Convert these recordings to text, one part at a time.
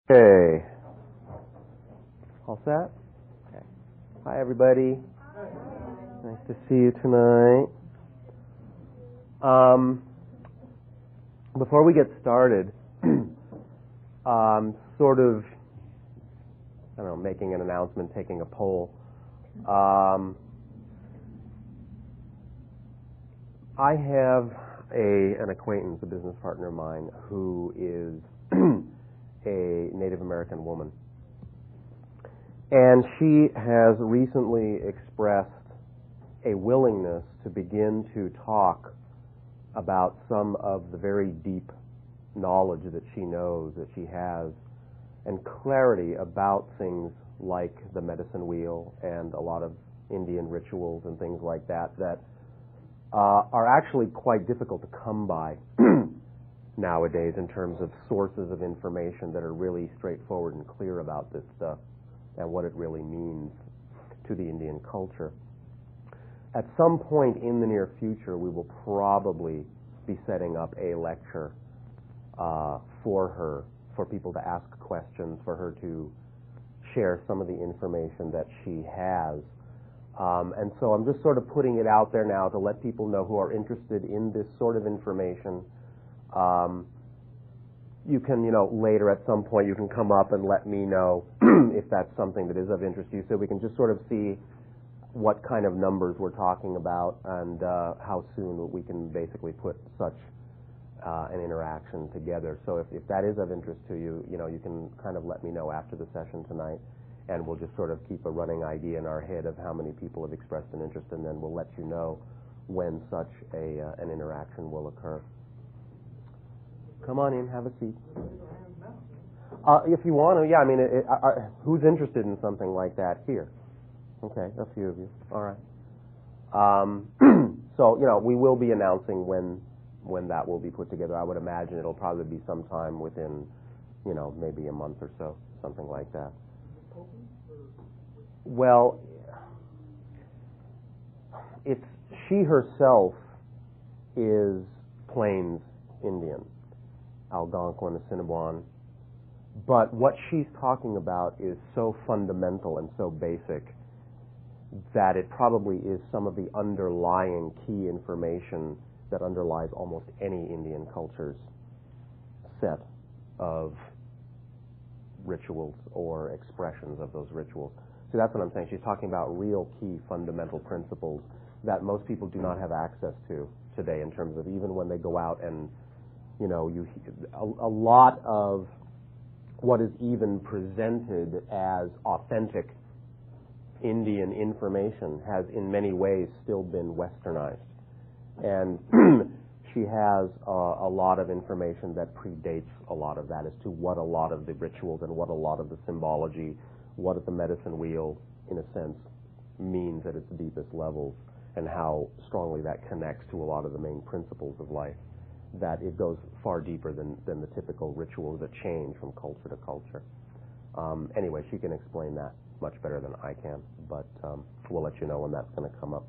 Okay. All set? Okay. Hi, everybody. Nice to see you tonight. Before we get started, sort of, I don't know, making an announcement, taking a poll. I have an acquaintance, a business partner of mine, who is a Native American woman. And she has recently expressed a willingness to begin to talk about some of the very deep knowledge that she knows, that she has, and clarity about things like the medicine wheel and a lot of Indian rituals and things like that that are actually quite difficult to come by nowadays in terms of sources of information that are really straightforward and clear about this stuff and what it really means to the Indian culture. At some point in the near future, we will probably be setting up a lecture for her, for people to ask questions, for her to share some of the information that she has. And so I'm just sort of putting it out there now to let people know who are interested in this sort of information. You can, later at some point you can come up and let me know if that's something that is of interest to you, so we can just sort of see what kind of numbers we're talking about and how soon we can basically put such an interaction together. So if that is of interest to you, you can kind of let me know after the session tonight, and we'll just sort of keep a running idea in our head of how many people have expressed an interest, and then we'll let you know when such an interaction will occur. Come on in, have a seat. If you want to, yeah, I mean, who's interested in something like that here? Okay, a few of you. All right. So, we will be announcing when that will be put together. I would imagine it'll probably be sometime within, maybe a month or so, something like that. Well, she herself is Plains Indian, Algonquin, Assiniboine, but what she's talking about is so fundamental and so basic that it probably is some of the underlying key information that underlies almost any Indian culture's set of rituals or expressions of those rituals. So that's what I'm saying. She's talking about real key fundamental principles that most people do not have access to today, in terms of even when they go out and, a lot of what is even presented as authentic Indian information has in many ways still been westernized. And she has a lot of information that predates a lot of that as to what a lot of the rituals and what a lot of the symbology, what the medicine wheel, in a sense, means at its deepest levels, and how strongly that connects to a lot of the main principles of life, that it goes far deeper than the typical rituals that change from culture to culture. Anyway, she can explain that much better than I can, but we'll let you know when that's going to come up.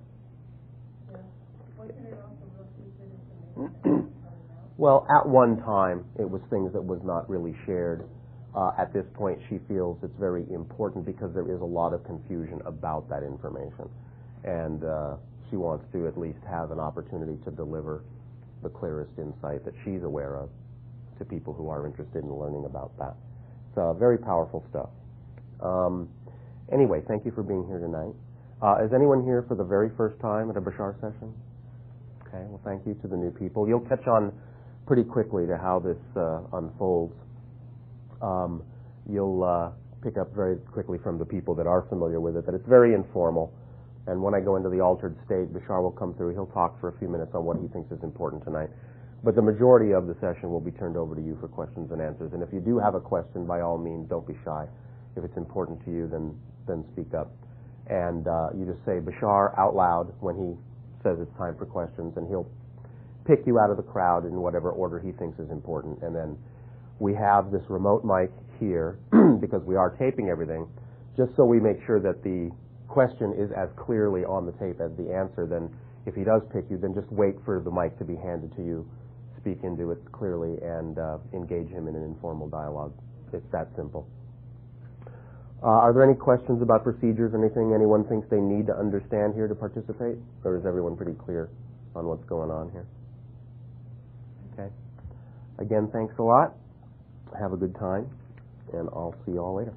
Well, at one time, it was things that was not really shared. At this point, she feels it's very important because there is a lot of confusion about that information. And she wants to at least have an opportunity to deliver the clearest insight that she's aware of to people who are interested in learning about that. So very powerful stuff. Anyway, thank you for being here tonight. Is anyone here for the very first time at a Bashar session? Okay, well, thank you to the new people. You'll catch on pretty quickly to how this unfolds. You'll pick up very quickly from the people that are familiar with it that it's very informal. And when I go into the altered state, Bashar will come through. He'll talk for a few minutes on what he thinks is important tonight. But the majority of the session will be turned over to you for questions and answers. And if you do have a question, by all means, don't be shy. If it's important to you, then speak up. And you just say Bashar out loud when he says it's time for questions, and he'll pick you out of the crowd in whatever order he thinks is important. And then we have this remote mic here because we are taping everything, just so we make sure that the question is as clearly on the tape as the answer. Then if he does pick you, then just wait for the mic to be handed to you, speak into it clearly, and engage him in an informal dialogue It's that simple. Are there any questions about procedures or anything anyone thinks they need to understand here to participate? Or is everyone pretty clear on what's going on here? Okay. Again, thanks a lot. Have a good time, and I'll see you all later.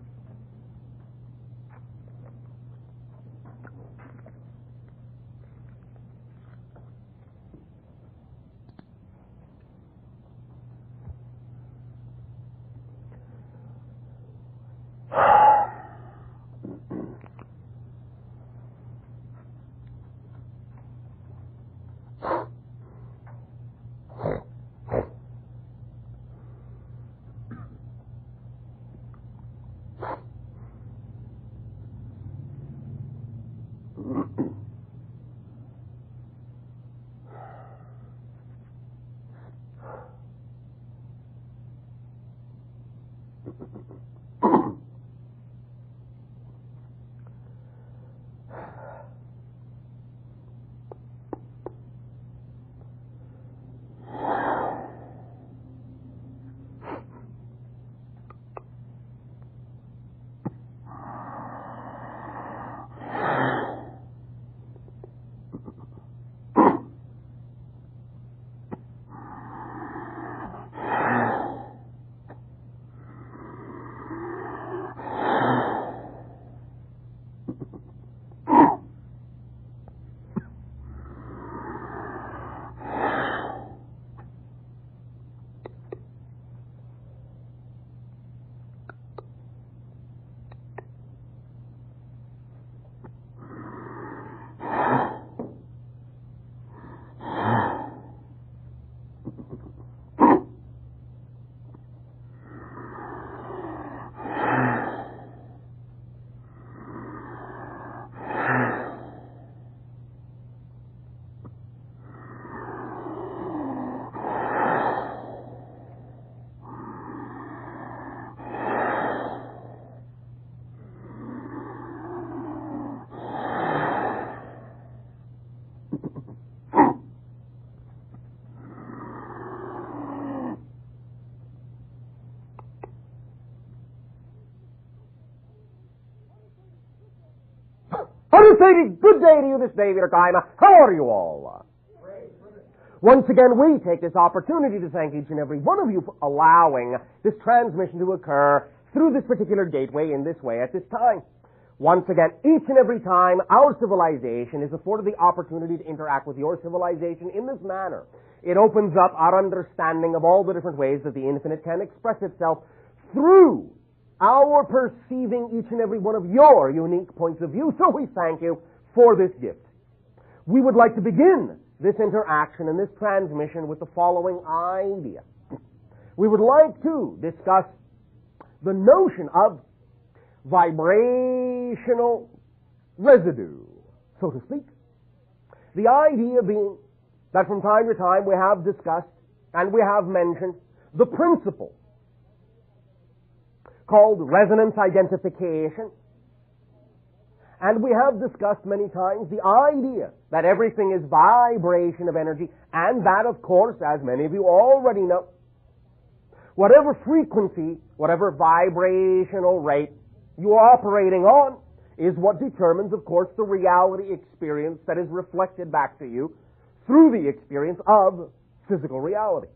Good day to you this day, time. How are you all? Once again, we take this opportunity to thank each and every one of you for allowing this transmission to occur through this particular gateway in this way at this time. Once again, each and every time, our civilization is afforded the opportunity to interact with your civilization in this manner. It opens up our understanding of all the different ways that the infinite can express itself through our perceiving each and every one of your unique points of view. So we thank you for this gift. We would like to begin this interaction and this transmission with the following idea. We would like to discuss the notion of vibrational residue, so to speak. The idea being that from time to time we have discussed and we have mentioned the principle called resonance identification. And we have discussed many times the idea that everything is vibration of energy, and that, of course, as many of you already know, whatever frequency, whatever vibrational rate you are operating on is what determines, of course, the reality experience that is reflected back to you through the experience of physical reality.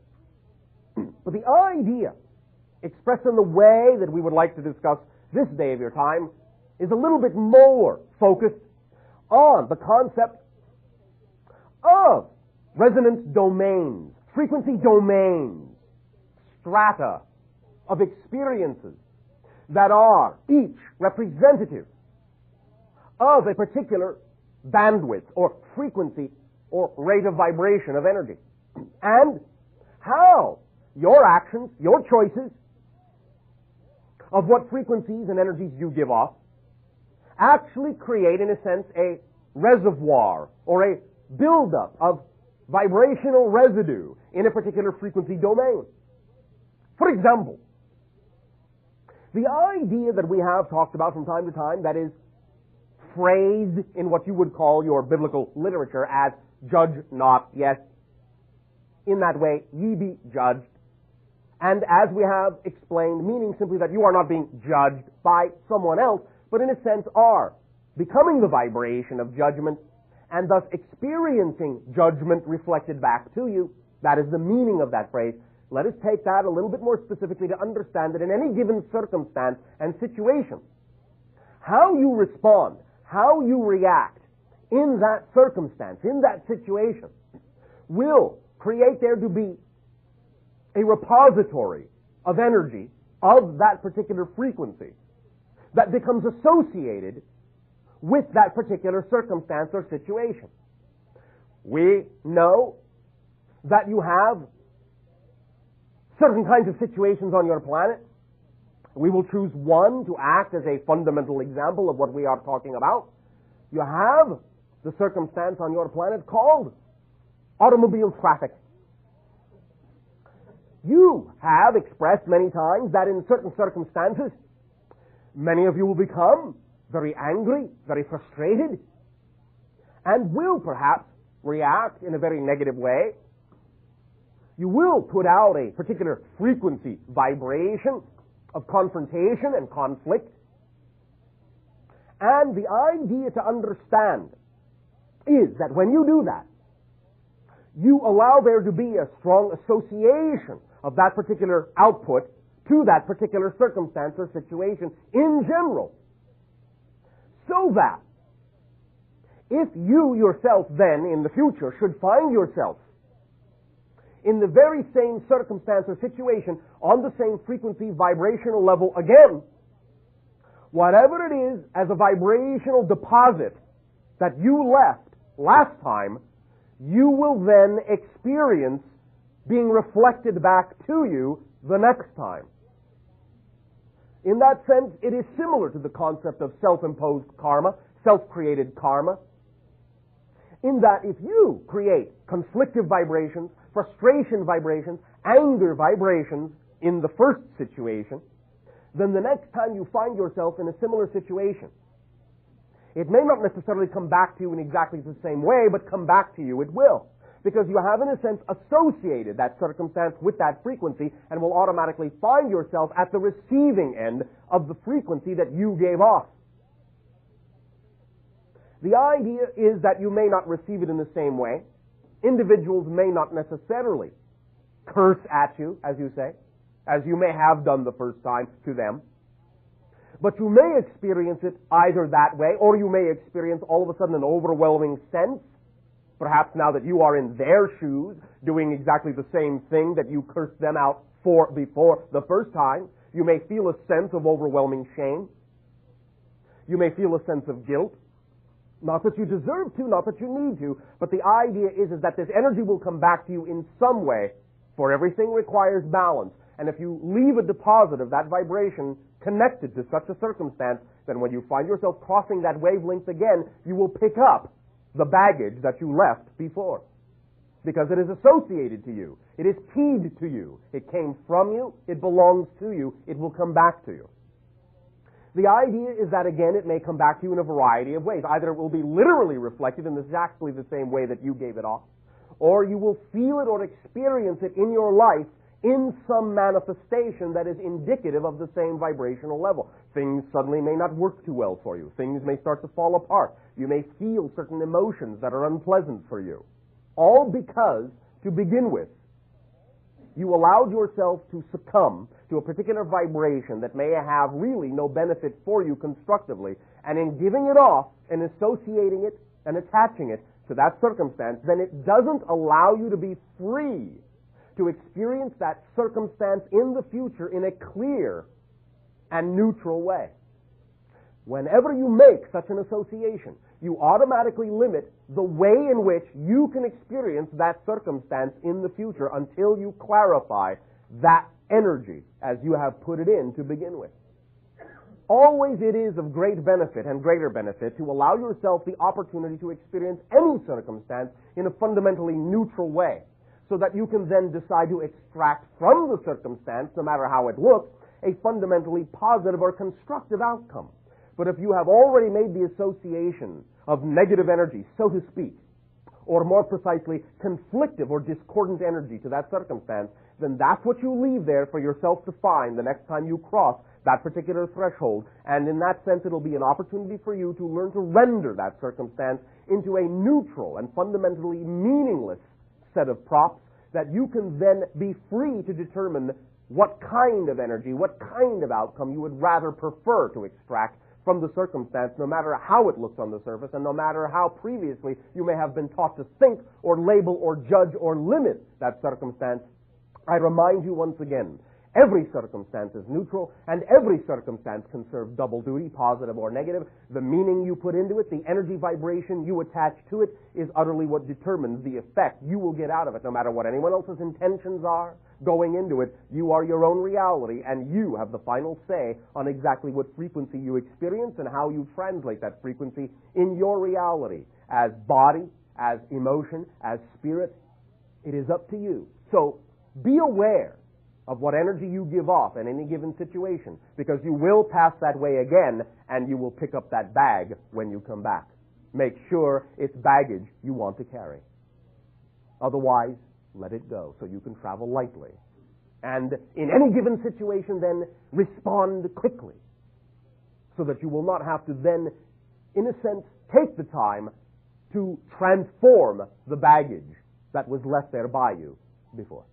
But the idea expressed in the way that we would like to discuss this day of your time is a little bit more focused on the concept of resonance domains, frequency domains, strata of experiences that are each representative of a particular bandwidth or frequency or rate of vibration of energy, and how your actions, your choices of what frequencies and energies you give off actually create, in a sense, a reservoir or a buildup of vibrational residue in a particular frequency domain. For example, the idea that we have talked about from time to time that is phrased in what you would call your biblical literature as judge not, yes, in that way ye be judged. And as we have explained, meaning simply that you are not being judged by someone else, but in a sense are becoming the vibration of judgment and thus experiencing judgment reflected back to you. That is the meaning of that phrase. Let us take that a little bit more specifically to understand that in any given circumstance and situation, how you respond, how you react in that circumstance, in that situation, will create there to be a repository of energy of that particular frequency that becomes associated with that particular circumstance or situation. We know that you have certain kinds of situations on your planet. We will choose one to act as a fundamental example of what we are talking about. You have the circumstance on your planet called automobile traffic. You have expressed many times that in certain circumstances, many of you will become very angry, very frustrated, and will perhaps react in a very negative way. You will put out a particular frequency, vibration of confrontation and conflict. And the idea to understand is that when you do that, you allow there to be a strong association of that particular output to that particular circumstance or situation in general. So that if you yourself then in the future should find yourself in the very same circumstance or situation on the same frequency vibrational level again, whatever it is as a vibrational deposit that you left last time, you will then experience being reflected back to you the next time. In that sense, it is similar to the concept of self-imposed karma, self-created karma, in that if you create conflictive vibrations, frustration vibrations, anger vibrations in the first situation, then the next time you find yourself in a similar situation, it may not necessarily come back to you in exactly the same way, but come back to you it will. Because you have, in a sense, associated that circumstance with that frequency and will automatically find yourself at the receiving end of the frequency that you gave off. The idea is that you may not receive it in the same way. Individuals may not necessarily curse at you, as you say, as you may have done the first time to them. But you may experience it either that way, or you may experience all of a sudden an overwhelming sense, perhaps now that you are in their shoes, doing exactly the same thing that you cursed them out for before the first time. You may feel a sense of overwhelming shame. You may feel a sense of guilt. Not that you deserve to, not that you need to, but the idea is that this energy will come back to you in some way, for everything requires balance. And if you leave a deposit of that vibration connected to such a circumstance, then when you find yourself crossing that wavelength again, you will pick up the baggage that you left before. Because it is associated to you. It is keyed to you. It came from you. It belongs to you. It will come back to you. The idea is that, again, it may come back to you in a variety of ways. Either it will be literally reflected in exactly the same way that you gave it off, or you will feel it or experience it in your life in some manifestation that is indicative of the same vibrational level. Things suddenly may not work too well for you. Things may start to fall apart. You may feel certain emotions that are unpleasant for you. All because, to begin with, you allowed yourself to succumb to a particular vibration that may have really no benefit for you constructively, and in giving it off and associating it and attaching it to that circumstance, then it doesn't allow you to be free to experience that circumstance in the future in a clear and neutral way. Whenever you make such an association, you automatically limit the way in which you can experience that circumstance in the future until you clarify that energy as you have put it in to begin with. Always it is of great benefit and greater benefit to allow yourself the opportunity to experience any circumstance in a fundamentally neutral way, so that you can then decide to extract from the circumstance, no matter how it looks, a fundamentally positive or constructive outcome. But if you have already made the association of negative energy, so to speak, or more precisely, conflictive or discordant energy to that circumstance, then that's what you leave there for yourself to find the next time you cross that particular threshold. And in that sense, it'll be an opportunity for you to learn to render that circumstance into a neutral and fundamentally meaningless set of props that you can then be free to determine what kind of energy, what kind of outcome you would rather prefer to extract from the circumstance, no matter how it looks on the surface, and no matter how previously you may have been taught to think or label or judge or limit that circumstance. I remind you once again, every circumstance is neutral, and every circumstance can serve double duty, positive or negative. The meaning you put into it, the energy vibration you attach to it, is utterly what determines the effect you will get out of it, no matter what anyone else's intentions are. Going into it, you are your own reality, and you have the final say on exactly what frequency you experience and how you translate that frequency in your reality. As body, as emotion, as spirit, it is up to you. So be aware of what energy you give off in any given situation, because you will pass that way again, and you will pick up that bag when you come back. Make sure it's baggage you want to carry. Otherwise, let it go so you can travel lightly. And in any given situation, then, respond quickly so that you will not have to then, in a sense, take the time to transform the baggage that was left there by you before.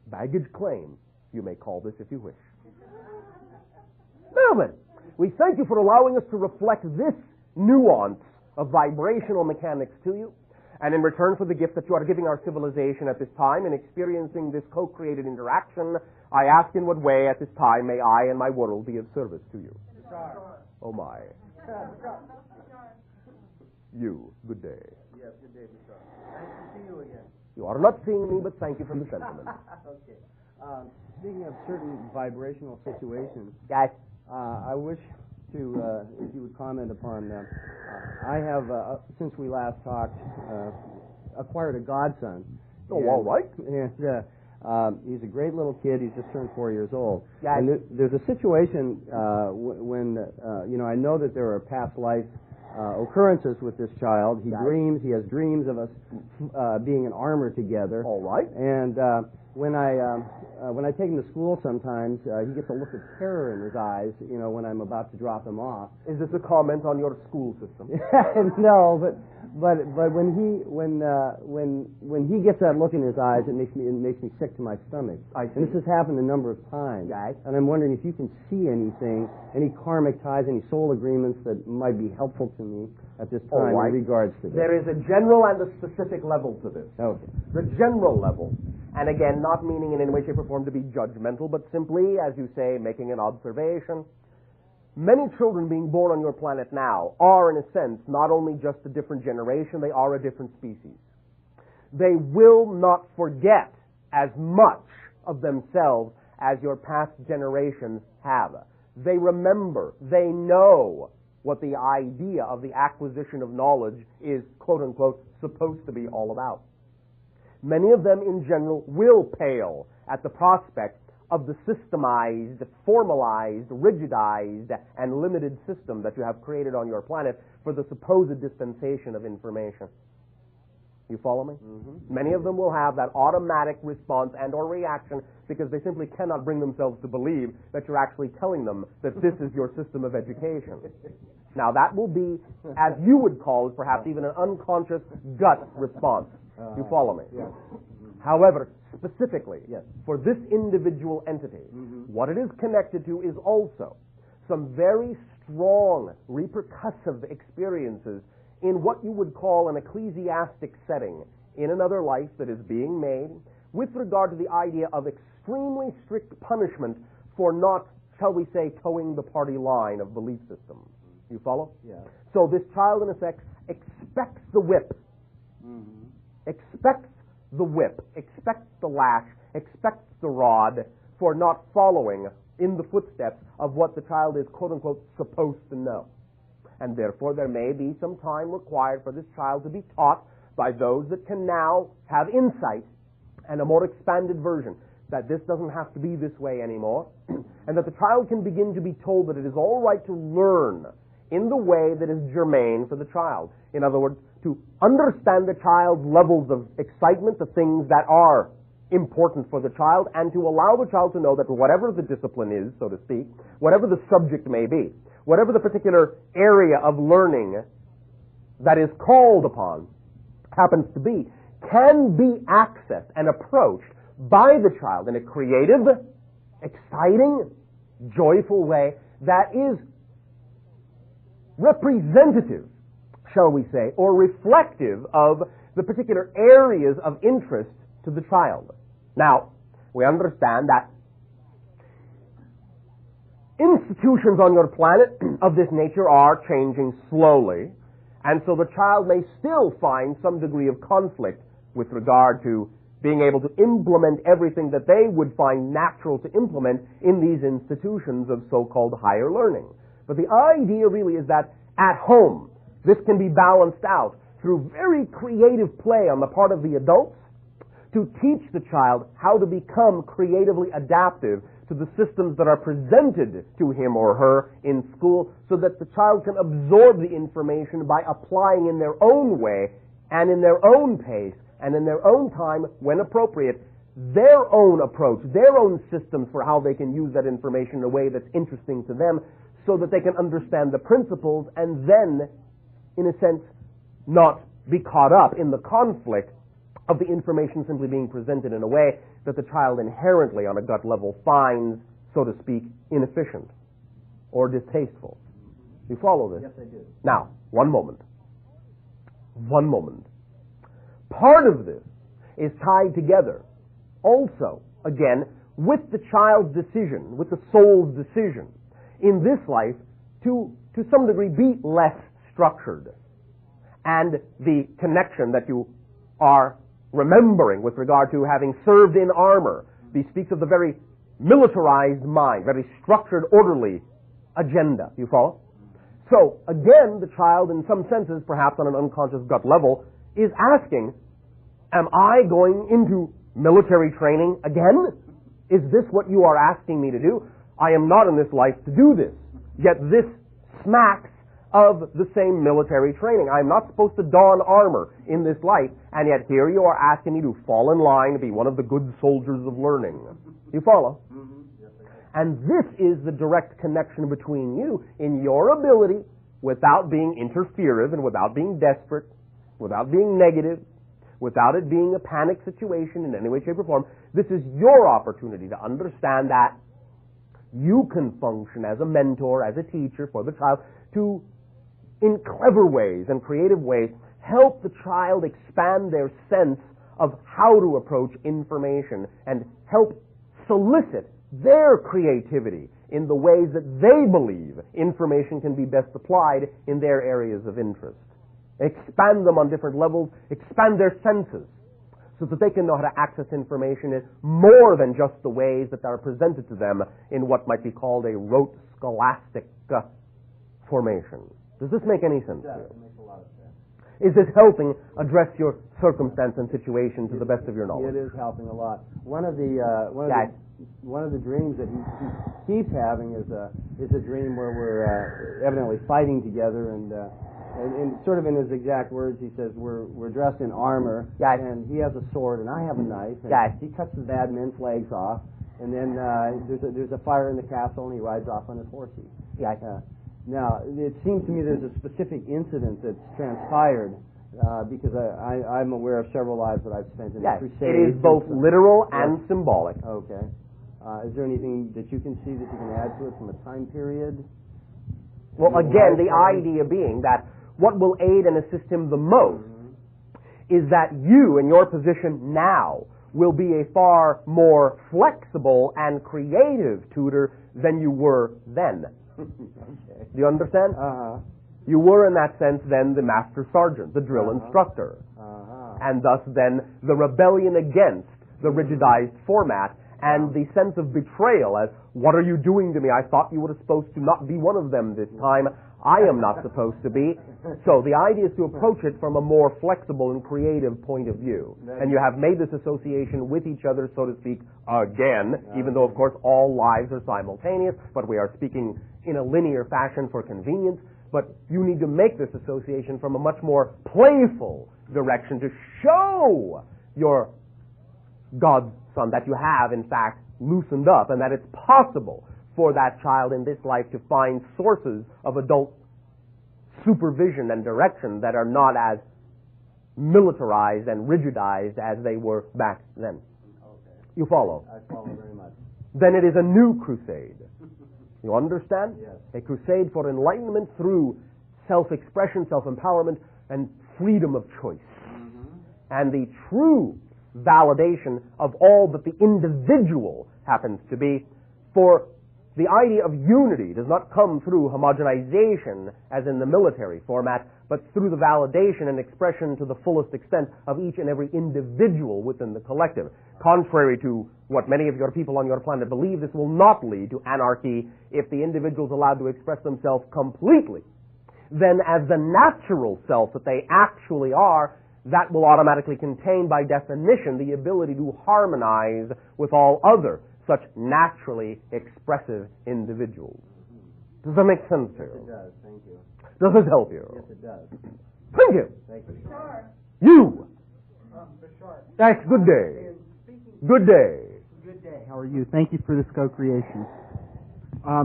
Baggage claim, you may call this if you wish. Now then, we thank you for allowing us to reflect this nuance of vibrational mechanics to you. And in return for the gift that you are giving our civilization at this time in experiencing this co-created interaction, I ask in what way at this time may I and my world be of service to you. Bashar. Oh my. Bashar. You, good day. Yes, good day, Bashar. Nice to see you again. You are not seeing me, but thank you for the sentiment. Okay. Speaking of certain vibrational situations, Guys. I wish to, if you would comment upon them. I have, since we last talked, acquired a godson. Oh, all right. And he's a great little kid. He's just turned 4 years old. Guys. And there's a situation when I know that there are past life occurrences with this child. He has dreams of us being in armor together. All right. And when I take him to school sometimes, he gets a look of terror in his eyes, when I'm about to drop him off. Is this a comment on your school system? No, but when he gets that look in his eyes, it makes me sick to my stomach. I see. And this has happened a number of times. Right. And I'm wondering if you can see anything, any karmic ties, any soul agreements that might be helpful to me at this time in regards to this. There is a general and a specific level to this. Okay. The general level, and again, not meaning in any way, shape, or form to be judgmental, but simply, as you say, making an observation. Many children being born on your planet now are, in a sense, not only just a different generation, they are a different species. They will not forget as much of themselves as your past generations have. They remember, they know what the idea of the acquisition of knowledge is, quote-unquote, supposed to be all about. Many of them, in general, will pale at the prospect of the systemized, formalized, rigidized, and limited system that you have created on your planet for the supposed dispensation of information. You follow me? Mm-hmm. Many of them will have that automatic response and or reaction because they simply cannot bring themselves to believe that you're actually telling them that this is your system of education. Now that will be, as you would call it, perhaps even an unconscious gut response. You follow me? Yes. However, specifically, for this individual entity, what it is connected to is also some very strong repercussive experiences in what you would call an ecclesiastic setting in another life that is being made with regard to the idea of extremely strict punishment for not, shall we say, towing the party line of belief system. You follow? Yeah. So this child, in effect, expects the whip, expects the whip, expects the lash, expects the rod for not following in the footsteps of what the child is, quote-unquote, supposed to know. And therefore there may be some time required for this child to be taught by those that can now have insight and a more expanded version that this doesn't have to be this way anymore, and that the child can begin to be told that it is all right to learn in the way that is germane for the child. In other words, to understand the child's levels of excitement, the things that are important for the child, and to allow the child to know that whatever the discipline is, so to speak, whatever the subject may be, whatever the particular area of learning that is called upon happens to be, can be accessed and approached by the child in a creative, exciting, joyful way that is representative, shall we say, or reflective of the particular areas of interest to the child. Now, we understand that institutions on your planet of this nature are changing slowly, and so the child may still find some degree of conflict with regard to being able to implement everything that they would find natural to implement in these institutions of so-called higher learning. But the idea really is that at home, this can be balanced out through very creative play on the part of the adults to teach the child how to become creatively adaptive to the systems that are presented to him or her in school, so that the child can absorb the information by applying in their own way and in their own pace and in their own time, when appropriate, their own approach, their own systems for how they can use that information in a way that's interesting to them, so that they can understand the principles and then, in a sense, not be caught up in the conflict of the information simply being presented in a way that the child inherently on a gut level finds, so to speak, inefficient or distasteful. You follow this? Yes, I do. Now, one moment. One moment. Part of this is tied together also, again, with the child's decision, with the soul's decision in this life to some degree be less structured. And the connection that you are remembering with regard to having served in armor bespeaks of the very militarized mind, very structured, orderly agenda. You follow? So, again, the child, in some senses, perhaps on an unconscious gut level, is asking, am I going into military training again? Is this what you are asking me to do? I am not in this life to do this. Yet this smacks of the same military training. I am not supposed to don armor in this life, and yet here you are asking me to fall in line to be one of the good soldiers of learning. You follow? Mm-hmm. Yes, and this is the direct connection between you in your ability, without being interferive and without being desperate, without being negative, without it being a panic situation in any way, shape, or form. This is your opportunity to understand that you can function as a mentor, as a teacher for the child, to, in clever ways and creative ways, help the child expand their sense of how to approach information and help solicit their creativity in the ways that they believe information can be best applied in their areas of interest. Expand them on different levels, expand their senses, so that they can know how to access information in more than just the ways that are presented to them in what might be called a rote scholastic formation. Does this make any sense? Yeah, it makes a lot of sense. Is this helping address your circumstance and situation to the best of your knowledge? It is helping a lot. One of the dreams that he keeps having is a dream where we're evidently fighting together, and sort of in his exact words, he says we're dressed in armor, and he has a sword and I have a knife, and he cuts the bad men's legs off, and then there's a fire in the castle, and he rides off on his horsey. Now, it seems to me there's a specific incident that's transpired, because I'm aware of several lives that I've spent in the Crusades. It is both literal and symbolic. Okay. Is there anything that you can see that you can add to it from a time period? Well, again, the idea being that what will aid and assist him the most is that you, in your position now, will be a far more flexible and creative tutor than you were then. Okay. Do you understand? You were, in that sense, then the master sergeant, the drill instructor, and thus then the rebellion against the rigidized format and the sense of betrayal as, what are you doing to me? I thought you were supposed to not be one of them this time. I am not supposed to be. So the idea is to approach it from a more flexible and creative point of view. And you have made this association with each other, so to speak, again, even though, of course, all lives are simultaneous, but we are speaking in a linear fashion for convenience. But you need to make this association from a much more playful direction to show your God's son, that you have, in fact, loosened up, and that it's possible for that child in this life to find sources of adult supervision and direction that are not as militarized and rigidized as they were back then. Okay. You follow? I follow very much. Then it is a new crusade. You understand? Yes. A crusade for enlightenment through self-expression, self-empowerment, and freedom of choice. And the true validation of all that the individual happens to be. For the idea of unity does not come through homogenization as in the military format, but through the validation and expression to the fullest extent of each and every individual within the collective. Contrary to what many of your people on your planet believe, this will not lead to anarchy if the individual is allowed to express themselves completely. Then as the natural self that they actually are, that will automatically contain, by definition, the ability to harmonize with all other such naturally expressive individuals. Does that make sense to you? Yes, it does. Thank you. Does this help you? Yes, it does. Thank you. Thank you. Bashar. You. Bashar. That's good day. Good day. Good day. How are you? Thank you for this co-creation. I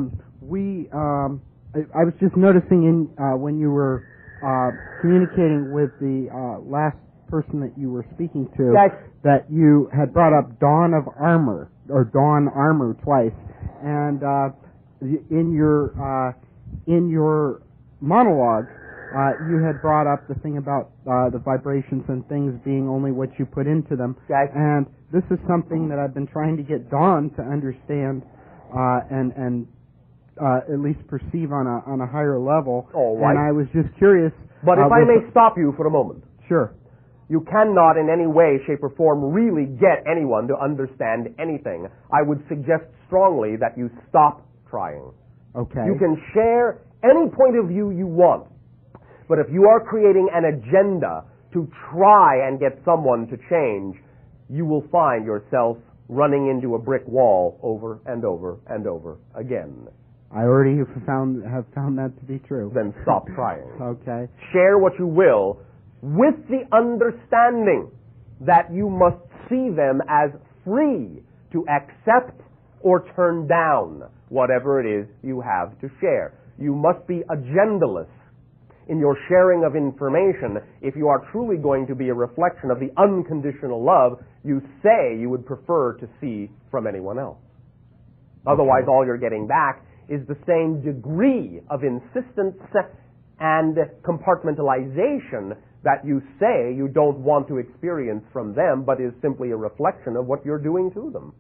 was just noticing when you were communicating with the last person that you were speaking to, that you had brought up Dawn of Armor, or Dawn Armor twice, and in your monologue, you had brought up the thing about the vibrations and things being only what you put into them. And this is something that I've been trying to get Dawn to understand and at least perceive on a higher level. All right. And I was just curious. But if I may stop you for a moment. Sure. You cannot in any way, shape, or form really get anyone to understand anything. I would suggest strongly that you stop trying. Okay. You can share any point of view you want. But if you are creating an agenda to try and get someone to change, you will find yourself running into a brick wall over and over and over again. I already have found that to be true. Then stop trying. Okay. Share what you will with the understanding that you must see them as free to accept or turn down whatever it is you have to share. You must be agendaless in your sharing of information if you are truly going to be a reflection of the unconditional love you say you would prefer to see from anyone else. Otherwise, all you're getting back is the same degree of insistence and compartmentalization that you say you don't want to experience from them, but is simply a reflection of what you're doing to them.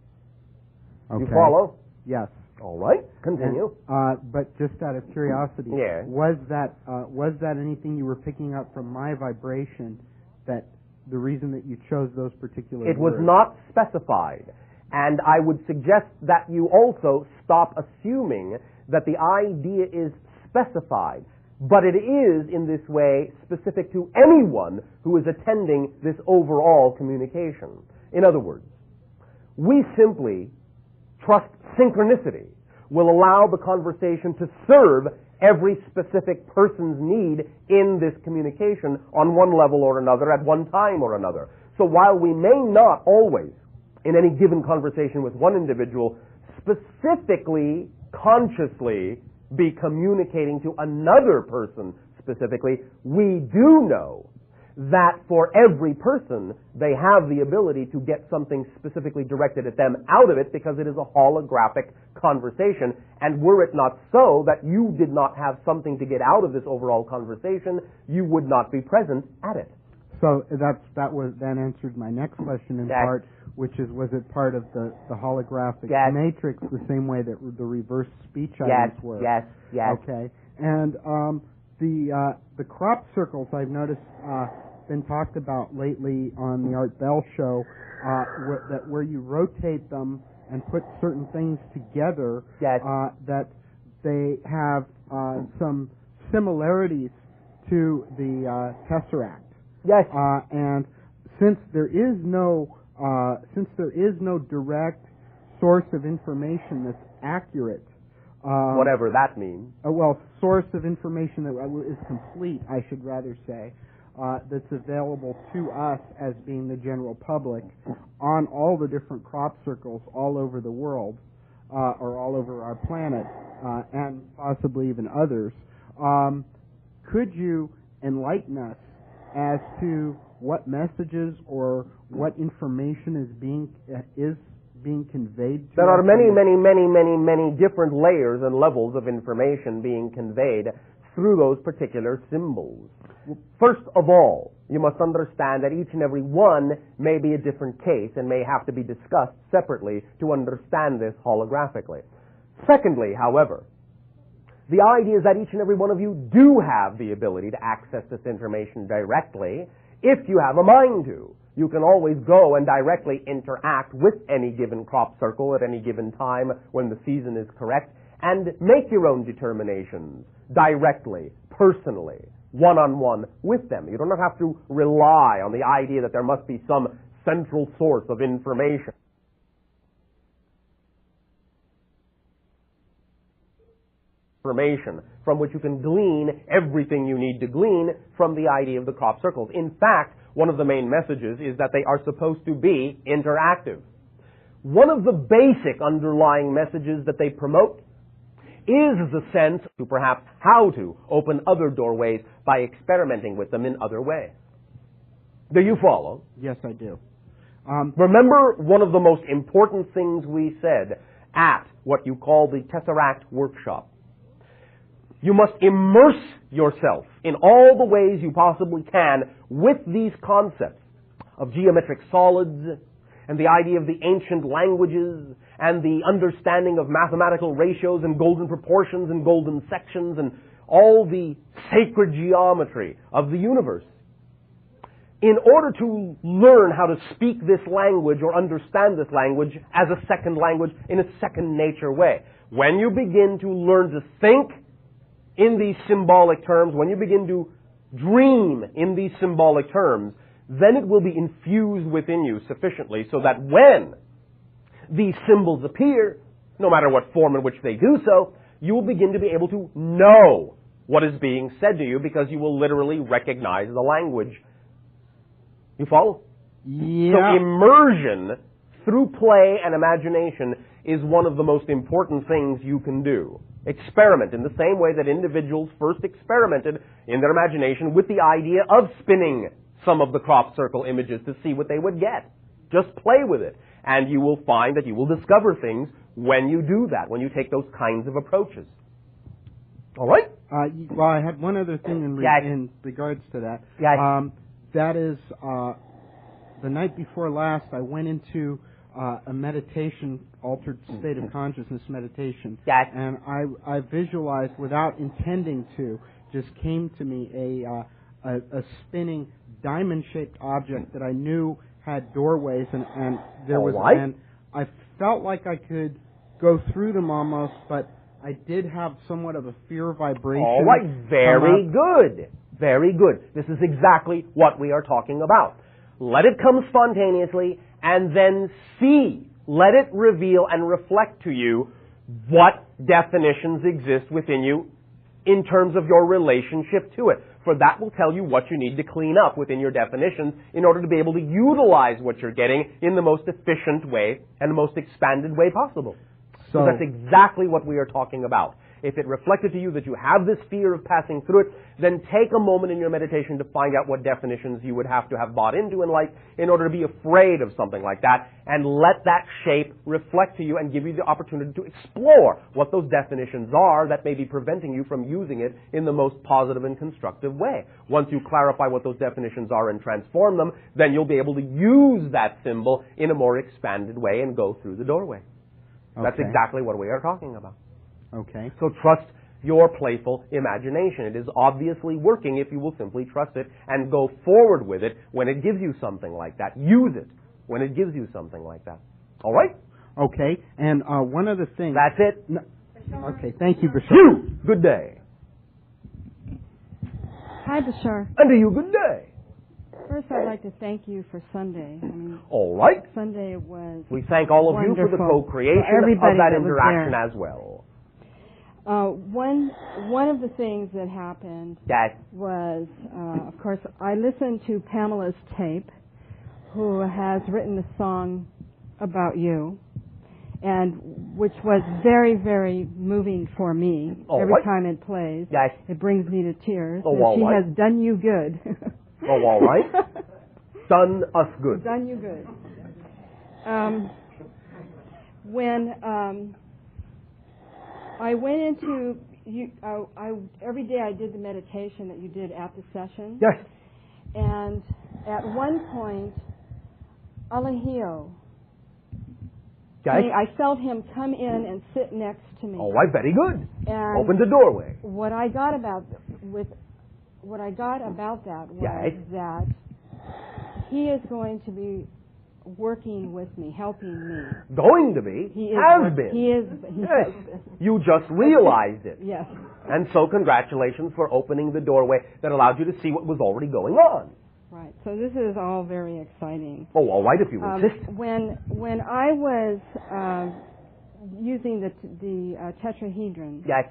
Okay. You follow? Yes. All right. Continue. But just out of curiosity, Yeah. was that anything you were picking up from my vibration, that the reason that you chose those particular It was words? not specified. And I would suggest that you also stop assuming that the idea is specified. But it is, in this way, specific to anyone who is attending this overall communication. In other words, we simply trust synchronicity will allow the conversation to serve every specific person's need in this communication on one level or another at one time or another. So while we may not always, in any given conversation with one individual, specifically, consciously be communicating to another person specifically, we do know that for every person, they have the ability to get something specifically directed at them out of it because it is a holographic conversation. And were it not so that you did not have something to get out of this overall conversation, you would not be present at it. So that answered my next question in part, which is, was it part of the holographic matrix the same way that the reverse speech items were? Yes. Okay. And the crop circles I've noticed been talked about lately on the Art Bell show, where you rotate them and put certain things together, that they have some similarities to the Tesseract. Yes. And since there is no direct source of information that's accurate, whatever that means. Source of information that is complete, I should rather say. that's available to us as being the general public on all the different crop circles all over the world, or all over our planet, and possibly even others. Could you enlighten us as to what messages or what information is being conveyed to There are us? many different layers and levels of information being conveyed through those particular symbols. First of all, you must understand that each and every one may be a different case and may have to be discussed separately to understand this holographically. Secondly, however, the idea is that each and every one of you do have the ability to access this information directly if you have a mind to. You can always go and directly interact with any given crop circle at any given time when the season is correct and make your own determinations directly, personally, one-on-one with them. You don't have to rely on the idea that there must be some central source of information from which you can glean everything you need to glean from the idea of the crop circles. In fact, one of the main messages is that they are supposed to be interactive. One of the basic underlying messages that they promote is the sense to perhaps how to open other doorways by experimenting with them in other ways. Do you follow? Yes, I do. Remember one of the most important things we said at what you call the Tesseract workshop. You must immerse yourself in all the ways you possibly can with these concepts of geometric solids and the idea of the ancient languages and the understanding of mathematical ratios and golden proportions and golden sections and all the sacred geometry of the universe. In order to learn how to speak this language or understand this language as a second language in a second nature way, when you begin to learn to think in these symbolic terms, when you begin to dream in these symbolic terms, then it will be infused within you sufficiently so that when these symbols appear, no matter what form in which they do so, you will begin to be able to know what is being said to you because you will literally recognize the language. You follow? Yeah. So immersion through play and imagination is one of the most important things you can do. Experiment in the same way that individuals first experimented in their imagination with the idea of spinning some of the crop circle images to see what they would get. Just play with it. And you will find that you will discover things when you do that, when you take those kinds of approaches. All right? Well, I had one other thing in regards to that. Yes. That is, the night before last, I went into a meditation, altered state of consciousness meditation. Yes. And I visualized, without intending to, just came to me a spinning diamond-shaped object that I knew had doorways, and there was, and I felt like I could go through them almost, but I did have somewhat of a fear vibration. All right, very good. Very good. This is exactly what we are talking about. Let it come spontaneously, and then see. Let it reveal and reflect to you what definitions exist within you in terms of your relationship to it. For that will tell you what you need to clean up within your definitions in order to be able to utilize what you're getting in the most efficient way and the most expanded way possible. So that's exactly what we are talking about. If it reflected to you that you have this fear of passing through it, then take a moment in your meditation to find out what definitions you would have to have bought into in life in order to be afraid of something like that, and let that shape reflect to you and give you the opportunity to explore what those definitions are that may be preventing you from using it in the most positive and constructive way. Once you clarify what those definitions are and transform them, then you'll be able to use that symbol in a more expanded way and go through the doorway. Okay. That's exactly what we are talking about. Okay. So trust your playful imagination. It is obviously working if you will simply trust it and go forward with it when it gives you something like that. Use it when it gives you something like that. All right? Okay. And one other thing. That's it? No. Okay. Thank you, Bashar. You! Good day. Hi, Bashar. And to you, good day. First, I'd like to thank you for Sunday. All right. Sunday was We thank all of wonderful. You for the co-creation for of that was interaction there. as well. One of the things that happened Yes. was, of course, I listened to Pamela's tape, who has written a song about you, and which was very, very moving for me. Every time it plays, Yes. it brings me to tears. Oh, And all she right. has done you good. Oh, all right. Done us good. Done you good. When I went into you, every day I did the meditation that you did at the session. Yes. And at one point, Alahio, Yes. I felt him come in and sit next to me. All right, very good. And Open the doorway. what I got about that was Yes. that he is going to be working with me, helping me. Going to be. He is Has been. He is. Yes. You just realized it. Yes. And so congratulations for opening the doorway that allowed you to see what was already going on. Right. So this is all very exciting. Oh, all right, if you insist. When I was using the tetrahedron, Yes.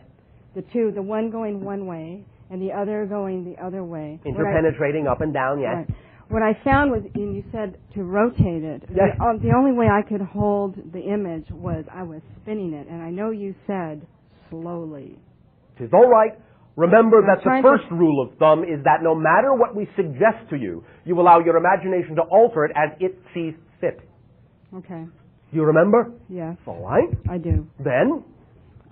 the one going one way and the other going the other way. Interpenetrating up and down, yes. Right. What I found was, and you said to rotate it. Yes. The only way I could hold the image was I was spinning it, and I know you said slowly. It is all right. Remember I'm that the trying first rule of thumb is that no matter what we suggest to you, you allow your imagination to alter it as it sees fit. Okay. You remember? Yes, All right. I do. Then,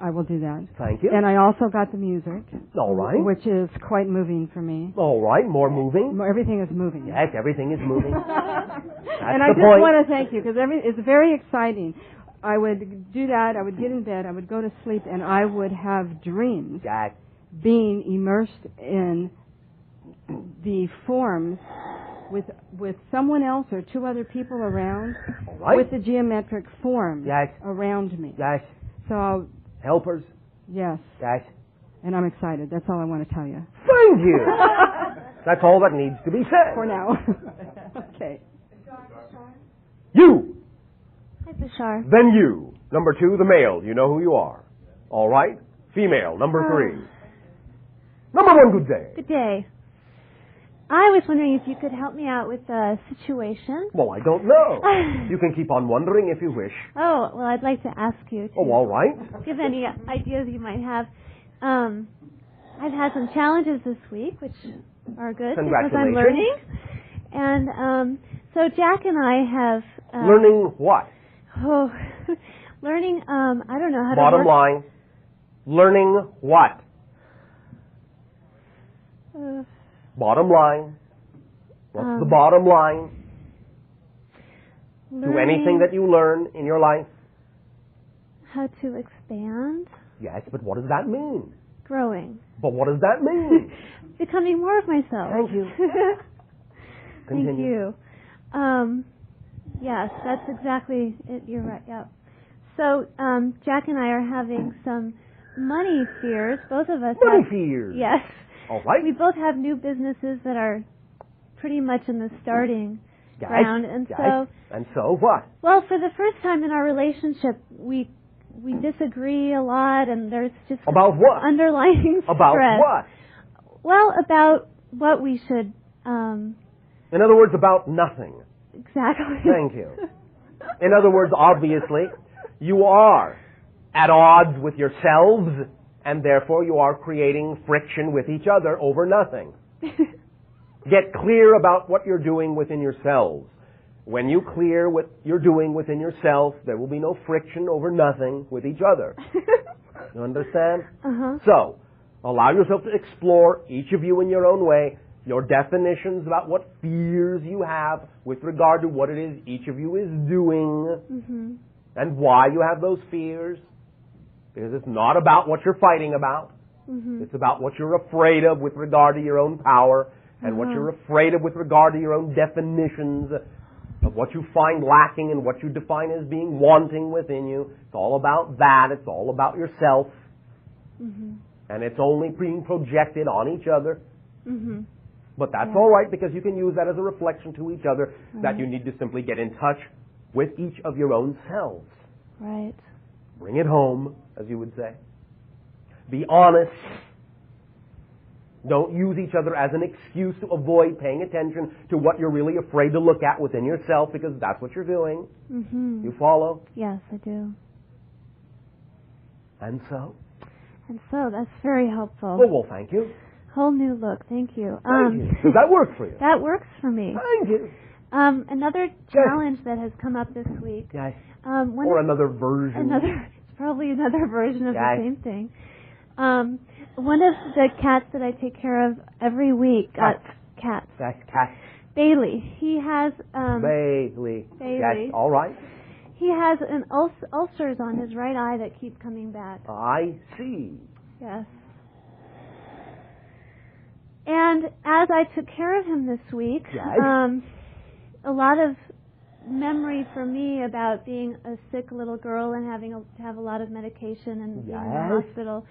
I will do that. thank you. And I also got the music, All right. which is quite moving for me. All right. More moving. Everything is moving. Yes, everything is moving. And I the just point. want to thank you because it's very exciting. I would do that. I would get in bed. I would go to sleep, and I would have dreams Yes. being immersed in the forms with someone else or two other people around, All right. with the geometric forms Yes. around me. Yes. So Helpers. yes, Yes. and I'm excited. That's all I want to tell you Thank you. That's all that needs to be said. for now. Okay. You. Hi, Bashar. Then you. Number 2, the male. You know who you are. All right. Female. Number 3. Number 1, good day. Good day. I was wondering if you could help me out with a situation. Well, I don't know. You can keep on wondering if you wish. Oh, well, I'd like to ask you to Oh, all right. give any ideas you might have. I've had some challenges this week, which are good because I'm Congratulations. learning. And so Jack and I have... Learning what? Oh, learning, I don't know how Bottom to work... line. Learning what? Bottom line. What's the bottom line to learning anything that you learn in your life? how to expand, Yes, but what does that mean? growing, But what does that mean? becoming more of myself. Thank you. Thank Continue. you. Yes, that's exactly it. You're right. Yep. So Jack and I are having some money fears. Both of us Money have. fears. Yes. All right. We both have new businesses that are pretty much in the starting Yes. ground, and Yes. so And so what? well, for the first time in our relationship, we disagree a lot, and there's just About what? underlying About stress. what? Well, about what we should In other words, about nothing. exactly. Thank you. In other words, obviously, you are at odds with yourselves, and therefore you are creating friction with each other over nothing. Get clear about what you're doing within yourselves. When you clear what you're doing within yourself, there will be no friction over nothing with each other. You understand? Uh-huh. So, allow yourself to explore, each of you in your own way, your definitions about what fears you have with regard to what it is each of you is doing Mm-hmm. and why you have those fears. Because it's not about what you're fighting about. Mm-hmm. It's about what you're afraid of with regard to your own power and what you're afraid of with regard to your own definitions of what you find lacking and what you define as being wanting within you. It's all about that. It's all about yourself. Mm-hmm. And it's only being projected on each other. Mm-hmm. But that's Yeah. all right because you can use that as a reflection to each other that you need to simply get in touch with each of your own selves. Right. Bring it home, as you would say. Be honest. Don't use each other as an excuse to avoid paying attention to what you're really afraid to look at within yourself, because that's what you're doing. Mm-hmm. You follow? Yes, I do. And so? And so that's very helpful. Oh, well, thank you. Whole new look. Thank you. Thank you. Does that work for you? That works for me. Thank you. Another challenge that has come up this week. Yes. Or another version. It's probably another version of Yes. the same thing. One of the cats that I take care of every week. Cats. Cats. Cat. Bailey. He has. Bailey. Bailey. Yes. All right. He has an ulcers on his right eye that keep coming back. I see. Yes. And as I took care of him this week, Yes. A lot of memory for me about being a sick little girl and having to have a lot of medication and being in the hospital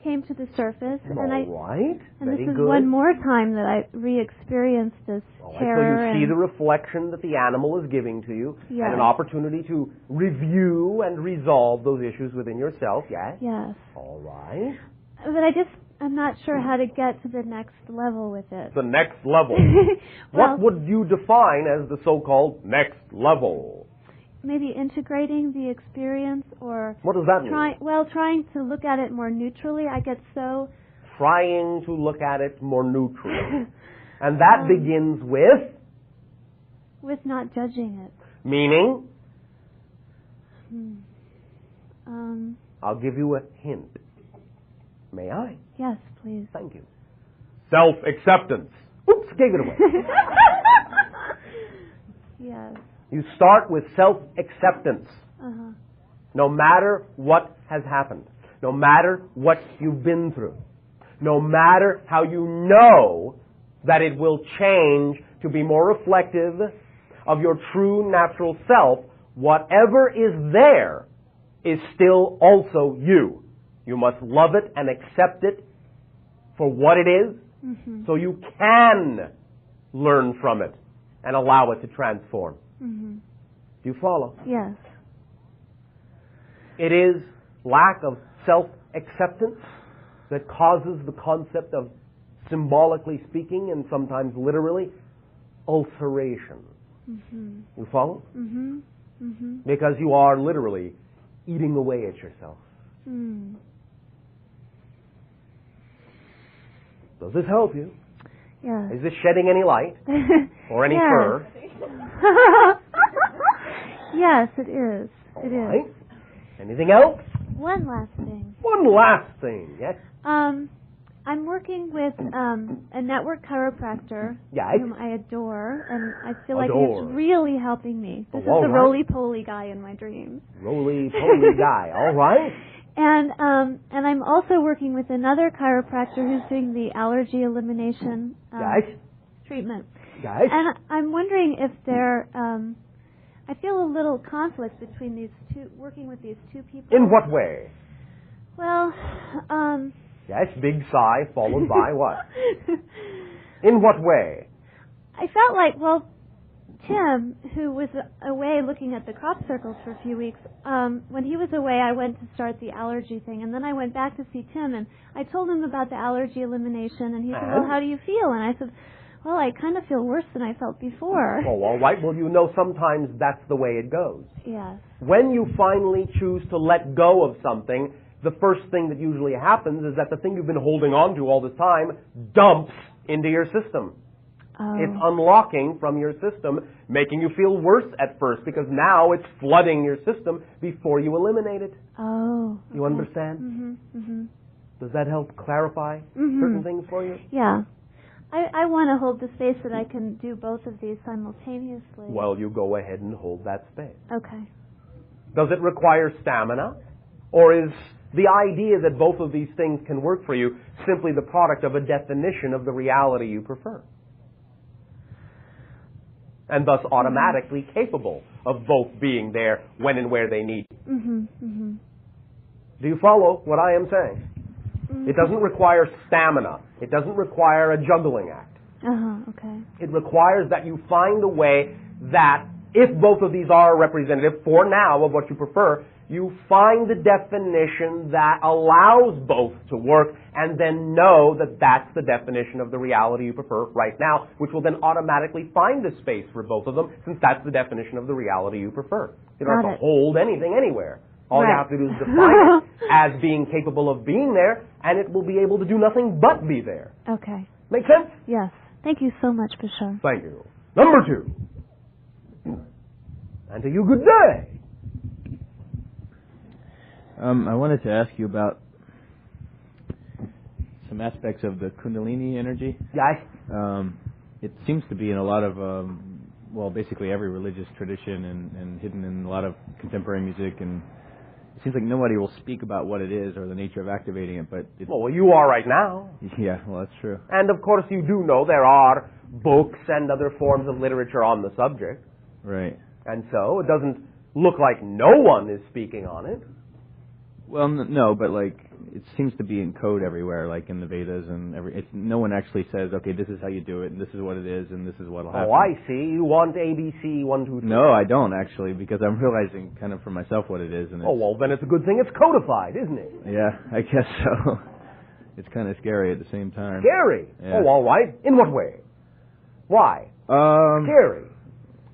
came to the surface. All right. And Very this is good. one more time that I re-experienced this terror. So you see the reflection that the animal is giving to you, Yes. and an opportunity to review and resolve those issues within yourself, yes? Yes. All right. But I'm not sure how to get to the next level with it. The next level. Well, What would you define as the so-called next level? maybe integrating the experience, or What does that mean? trying to look at it more neutrally. I get so Trying to look at it more neutrally. And that begins with not judging it. meaning, Um, I'll give you a hint. May I? yes, please. Thank you. Self-acceptance. Oops, gave it away. Yes. You start with self-acceptance. Uh-huh. No matter what has happened, no matter what you've been through, no matter how you know that it will change to be more reflective of your true natural self, whatever is there is still also you. You must love it and accept it for what it is, so you can learn from it and allow it to transform. Mm-hmm. Do you follow? Yes. It is lack of self-acceptance that causes the concept of, symbolically speaking and sometimes literally, ulceration. Mm-hmm. You follow? Mm-hmm. Mm-hmm. Because you are literally eating away at yourself. Mm. Does this help you? Yes. Is this shedding any light or any Yes. fur? Yes, it is. All It right. is. Anything else? One last thing. One last thing. Yes. I'm working with a network chiropractor Yes. whom I adore, and I feel like Adore. he's really helping me. This Oh, all is the right. roly-poly guy in my dreams. Roly-poly guy. All right. And I'm also working with another chiropractor who's doing the allergy elimination Yes. treatment. Yes. And I'm wondering if I feel a little conflict between these two, working with these two people. In what way? Well, Yes, big sigh followed by what? In what way? I felt like, well, Tim, who was away looking at the crop circles for a few weeks, when he was away, I went to start the allergy thing, and then I went back to see Tim, and I told him about the allergy elimination, and he said, well, how do you feel? And I said, well, I kind of feel worse than I felt before. Oh, all right. Well, you know, sometimes that's the way it goes. Yes. When you finally choose to let go of something, the first thing that usually happens is that the thing you've been holding on to all this time dumps into your system. Oh. It's unlocking from your system, making you feel worse at first because now it's flooding your system before you eliminate it. Oh. You understand? Mm-hmm. Mm-hmm. Does that help clarify certain things for you? Yeah. I want to hold the space that I can do both of these simultaneously. Well, you go ahead and hold that space. Okay. Does it require stamina? Or is the idea that both of these things can work for you simply the product of a definition of the reality you prefer? And thus automatically capable of both being there when and where they need. Mm-hmm. Mm-hmm. Do you follow what I am saying? It doesn't require stamina. It doesn't require a juggling act. Uh-huh. Okay. It requires that you find a way that if both of these are representative for now of what you prefer, you find the definition that allows both to work and then know that that's the definition of the reality you prefer right now, which will then automatically find a space for both of them since that's the definition of the reality you prefer. You don't have to hold anything anywhere. All you have to do is define it as being capable of being there, and it will be able to do nothing but be there. Okay. Make sense? Yes. Thank you so much, Bashar. Thank you. Number 2. And to you, good day. I wanted to ask you about some aspects of the Kundalini energy. Yes. It seems to be in a lot of, basically every religious tradition and hidden in a lot of contemporary music, and it seems like nobody will speak about what it is or the nature of activating it, but... Well, you are right now. Yeah, well, that's true. And, of course, you do know there are books and other forms of literature on the subject. Right. And so it doesn't look like no one is speaking on it. Well, no, but it seems to be in code everywhere, like in the Vedas and no one actually says, okay, this is how you do it, and this is what it is, and this is what'll happen. Oh, I see. You want ABC 1, 2, 3. No, I don't actually, because I'm realizing kind of for myself what it is. And well, then it's a good thing it's codified, isn't it? Yeah, I guess so. It's kind of scary at the same time. Scary? Yeah. Oh, all right. In what way? Why? Scary.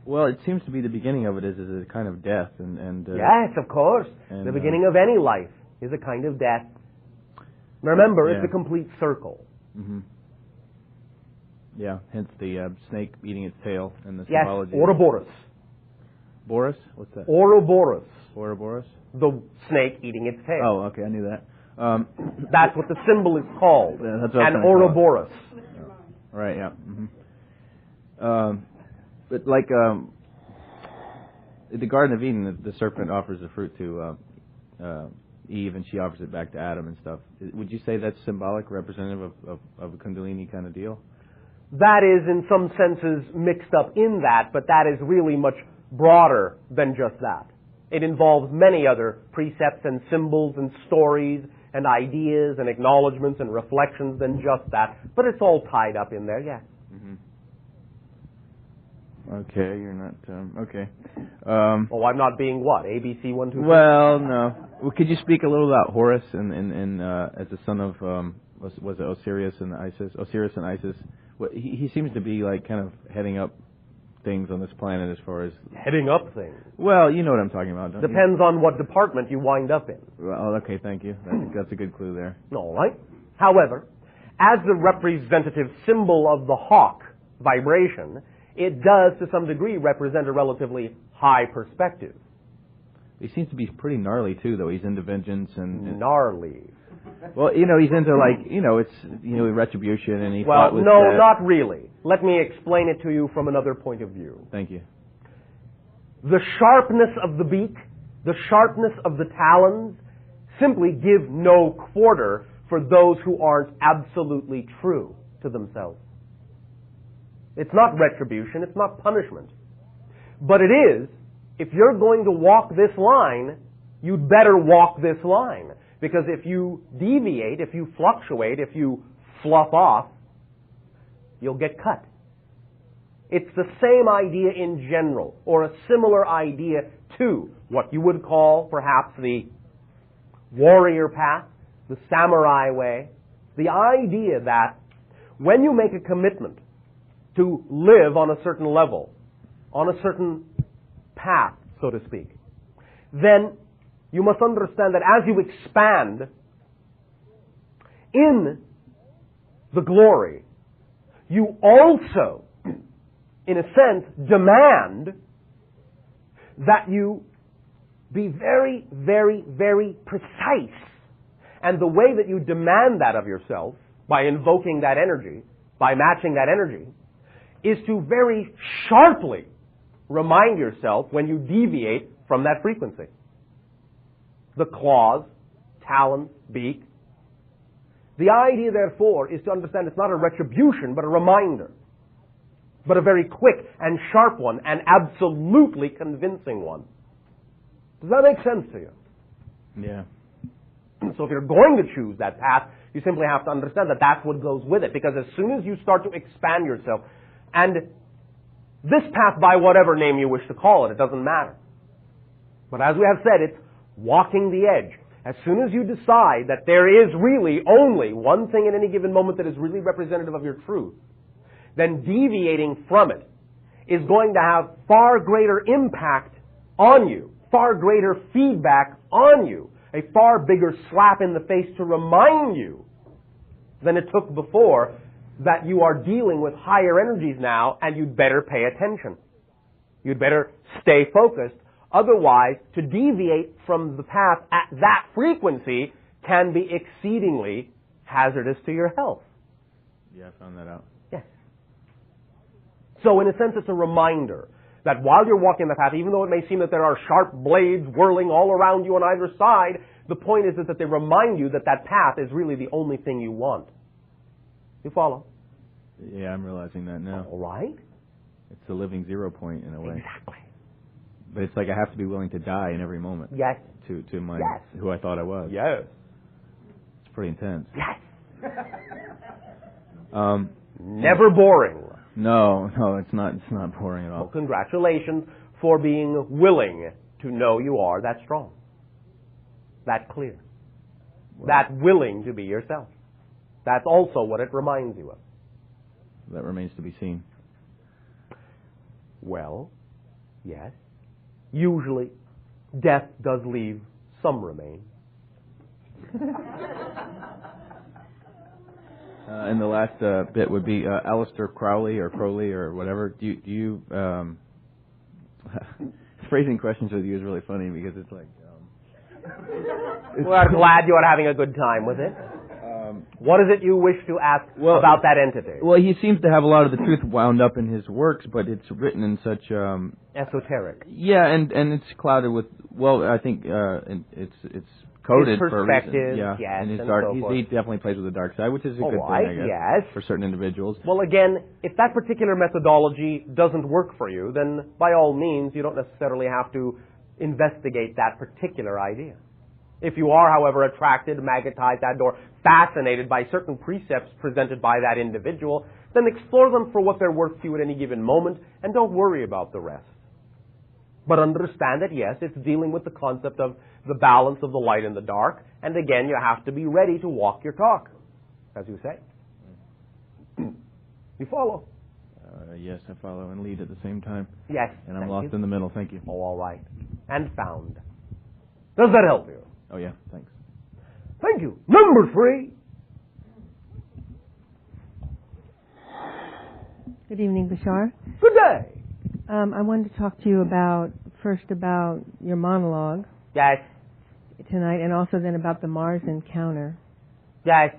Well, it seems to be the beginning of it is a kind of death, and yes, of course. The beginning of any life is a kind of death. Remember, it's a complete circle. Mm-hmm. Yeah, hence the snake eating its tail and the yes, symbology. Ouroboros. Boris? What's that? Ouroboros. Ouroboros? The snake eating its tail. Oh, okay, I knew that. That's what the symbol is called. Yeah, that's what an Ouroboros. Right, yeah. Mm-hmm. But the Garden of Eden, the serpent offers the fruit to Eve, and she offers it back to Adam and stuff. Would you say that's symbolic, representative of a Kundalini kind of deal? That is, in some senses, mixed up in that, but that is really much broader than just that. It involves many other precepts and symbols and stories and ideas and acknowledgments and reflections than just that, but it's all tied up in there, yes. Mm-hmm. Okay, you're not, okay. I'm not being what? ABC 1, 2, 3? Well, no. Well, could you speak a little about Horus and as the son of, was it Osiris and Isis? Well, he seems to be kind of heading up things on this planet as far as... Heading up things? Well, you know what I'm talking about, don't Depends on what department you wind up in. Well, okay, thank you. That's a good clue there. All right. However, as the representative symbol of the hawk vibration, it does, to some degree, represent a relatively high perspective. He seems to be pretty gnarly, too, though. He's into vengeance and... Gnarly. Well, he's into, retribution, and he fought with... Well, no, not really. Let me explain it to you from another point of view. Thank you. The sharpness of the beak, the sharpness of the talons, simply give no quarter for those who aren't absolutely true to themselves. It's not retribution, it's not punishment. But it is, if you're going to walk this line, you'd better walk this line. Because if you deviate, if you fluctuate, if you fluff off, you'll get cut. It's the same idea in general, or a similar idea to what you would call perhaps the warrior path, the samurai way. The idea that when you make a commitment to live on a certain level, on a certain path, so to speak, then you must understand that as you expand in the glory, you also, in a sense, demand that you be very, very, very precise. And the way that you demand that of yourself, by invoking that energy, by matching that energy, is to very sharply remind yourself when you deviate from that frequency. The claws, talons, beak. The idea, therefore, is to understand it's not a retribution, but a reminder. But a very quick and sharp one, and absolutely convincing one. Does that make sense to you? Yeah. So if you're going to choose that path, you simply have to understand that that's what goes with it. Because as soon as you start to expand yourself, and this path by whatever name you wish to call it. It doesn't matter. But as we have said, it's walking the edge. As soon as you decide that there is really only one thing at any given moment that is really representative of your truth, then deviating from it is going to have far greater impact on you, far greater feedback on you, a far bigger slap in the face to remind you than it took before that you are dealing with higher energies now and you'd better pay attention. You'd better stay focused. Otherwise, to deviate from the path at that frequency can be exceedingly hazardous to your health. Yeah, I found that out. Yes. So in a sense, it's a reminder that while you're walking the path, even though it may seem that there are sharp blades whirling all around you on either side, the point is that they remind you that that path is really the only thing you want. You follow? Yeah, I'm realizing that now. All right. It's a living zero point in a way. Exactly. But it's like I have to be willing to die in every moment. Yes. To my Yes. who I thought I was. Yes. It's pretty intense. Yes. Never boring. No, it's not boring at all. Well, congratulations for being willing to know you are that strong, that clear, that willing to be yourself. That's also what it reminds you of. That remains to be seen. Well, yes. Usually, death does leave some remain. And the last bit would be Aleister Crowley or Crowley or whatever. Do you phrasing questions with you is really funny because it's like. Well, I'm glad you are having a good time with it. What is it you wish to ask about that entity? Well, he seems to have a lot of the truth wound up in his works, but it's written in such esoteric. Yeah, and it's clouded with. Well, I think it's coded his for a reason. Yeah, yes, and his and dark. so he definitely plays with the dark side, which is a good thing, I guess, yes. for certain individuals. Well, again, if that particular methodology doesn't work for you, then by all means, you don't necessarily have to investigate that particular idea. If you are, however, attracted, magnetized, and/or fascinated by certain precepts presented by that individual, then explore them for what they're worth to you at any given moment, and don't worry about the rest. But understand that, yes, it's dealing with the concept of the balance of the light and the dark, and again, you have to be ready to walk your talk, as you say. You follow? Yes, I follow and lead at the same time. Yes. And I'm lost in the middle. Thank you. Oh, all right. And found. Does that help you? Oh, yeah. Thanks. Thank you. Number 3. Good evening, Bashar. Good day. I wanted to talk to you about your monologue. Yes. Tonight, and also then about the Mars encounter. Yes.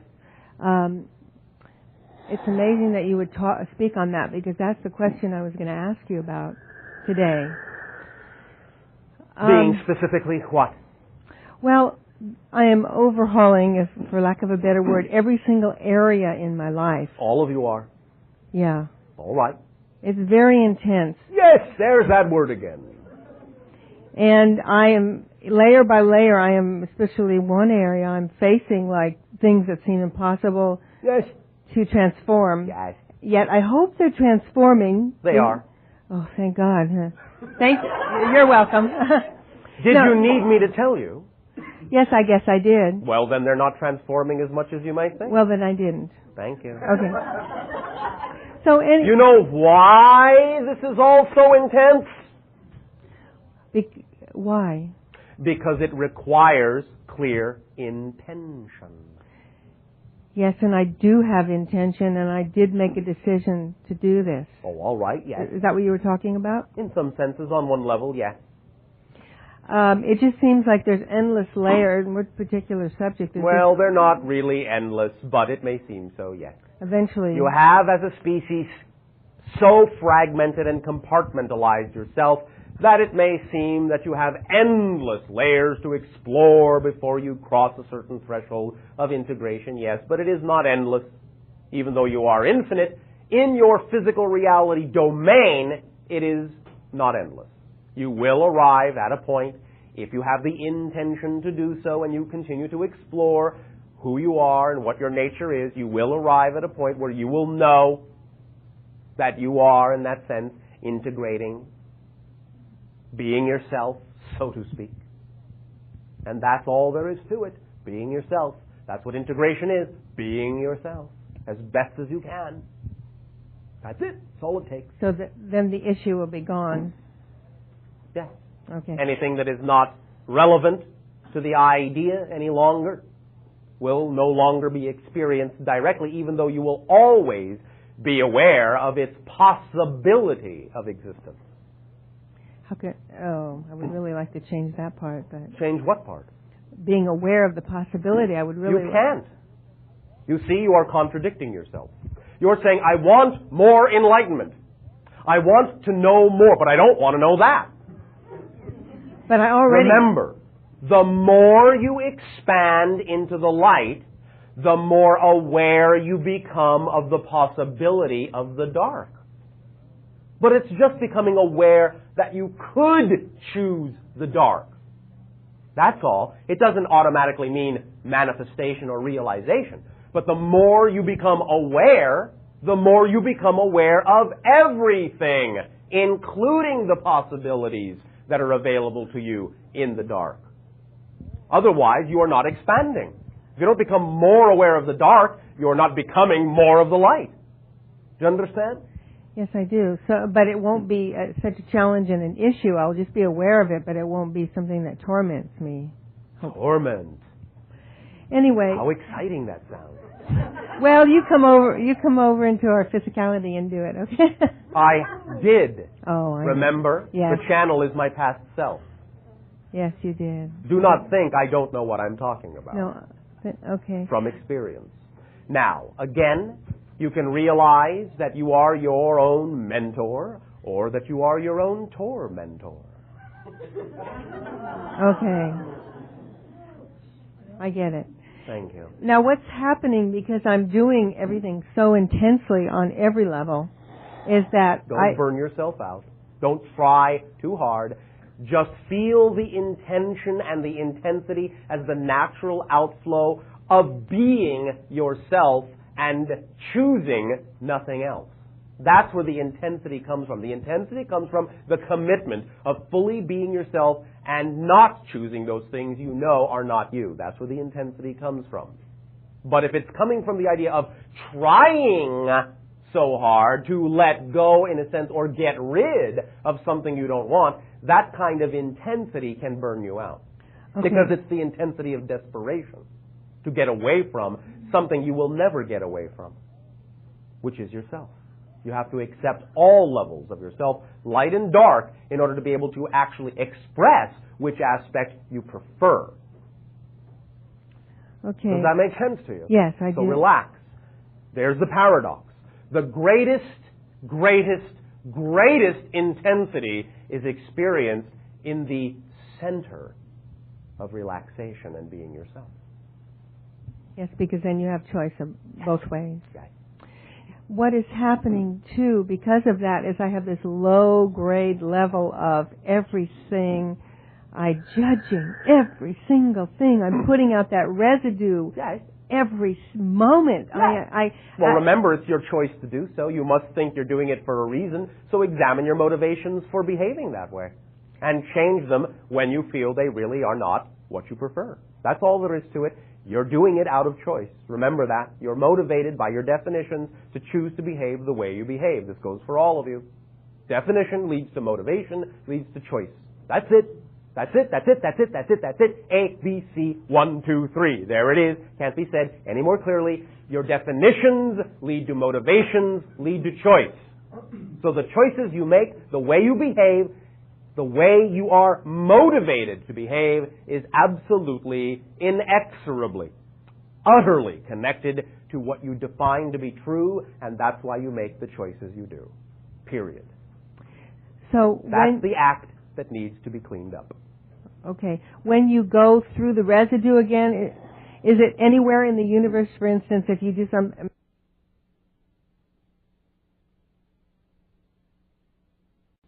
It's amazing that you would speak on that, because that's the question I was going to ask you about today. Being specifically what? Well, I am overhauling, for lack of a better word, every single area in my life. All of you are. Yeah. All right. It's very intense. Yes, there's that word again. And I am, layer by layer, I am, especially one area, I'm facing like things that seem impossible to transform. Yes. Yet I hope they're transforming. They are. Oh, thank God. Thank you. You're welcome. Did you need me to tell you? Yes, I guess I did. Well, then they're not transforming as much as you might think. Well, then I didn't. Thank you. Okay. So, you know why this is all so intense? Why? Because it requires clear intention. Yes, and I do have intention, and I did make a decision to do this. Oh, all right, yes. Is that what you were talking about? In some senses, on one level, yes. It just seems like there's endless layers. What particular subject is Well, they're not really endless, but it may seem so, yes. Eventually. You have, as a species, so fragmented and compartmentalized yourself that it may seem that you have endless layers to explore before you cross a certain threshold of integration, yes, but it is not endless, even though you are infinite. In your physical reality domain, it is not endless. You will arrive at a point, if you have the intention to do so and you continue to explore who you are and what your nature is, you will arrive at a point where you will know that you are, in that sense, integrating, being yourself, so to speak. And that's all there is to it, being yourself. That's what integration is, being yourself as best as you can. That's it. That's all it takes. So then the issue will be gone. Yeah. Okay. Anything that is not relevant to the idea any longer will no longer be experienced directly, even though you will always be aware of its possibility of existence. I would really like to change that part. But Change what part? being aware of the possibility, I would really... You can't. You see, you are contradicting yourself. You're saying, I want more enlightenment. I want to know more, but I don't want to know that. But I already... Remember, the more you expand into the light, the more aware you become of the possibility of the dark. But it's just becoming aware that you could choose the dark. That's all. It doesn't automatically mean manifestation or realization. But the more you become aware, the more you become aware of everything, including the possibilities that are available to you in the dark. Otherwise, you are not expanding. If you don't become more aware of the dark, you are not becoming more of the light. Do you understand? Yes, I do. So, but it won't be such a challenge and an issue. I'll just be aware of it, but it won't be something that torments me. Torment. Anyway. How exciting that sounds. Well, you come over into our physicality and do it, okay? I did. Oh, I remember? Yes. The channel is my past self. Yes, you did. Do not think I don't know what I'm talking about. No. Okay. From experience. Now, again, you can realize that you are your own mentor or that you are your own tormentor. Okay. I get it. Thank you. Now, what's happening, because I'm doing everything so intensely on every level, is that Don't burn yourself out. Don't try too hard. Just feel the intention and the intensity as the natural outflow of being yourself and choosing nothing else. That's where the intensity comes from. The intensity comes from the commitment of fully being yourself and not choosing those things you know are not you. That's where the intensity comes from. But if it's coming from the idea of trying so hard to let go, in a sense, or get rid of something you don't want, that kind of intensity can burn you out. Okay. Because it's the intensity of desperation to get away from something you will never get away from, which is yourself. You have to accept all levels of yourself, light and dark, in order to be able to actually express which aspect you prefer. Okay. Does that make sense to you? Yes, I do. So relax. There's the paradox. The greatest intensity is experienced in the center of relaxation and being yourself. Yes, because then you have choice of both ways. Right. What is happening, too, because of that, is I have this low-grade level of everything. I'm judging every single thing. I'm putting out that residue every moment. Yes. Remember, it's your choice to do so. You must think you're doing it for a reason, so examine your motivations for behaving that way and change them when you feel they really are not what you prefer. That's all there is to it. You're doing it out of choice. Remember that. You're motivated by your definitions to choose to behave the way you behave. This goes for all of you. Definition leads to motivation, leads to choice. That's it. That's it. That's it. That's it. That's it. That's it. A, B, C, 1, 2, 3. There it is. Can't be said any more clearly. Your definitions lead to motivations, lead to choice. So the choices you make, the way you behave, the way you are motivated to behave is absolutely, inexorably, utterly connected to what you define to be true, and that's why you make the choices you do. Period. So that's the act that needs to be cleaned up. Okay. When you go through the residue again, is it anywhere in the universe, for instance, if you do some...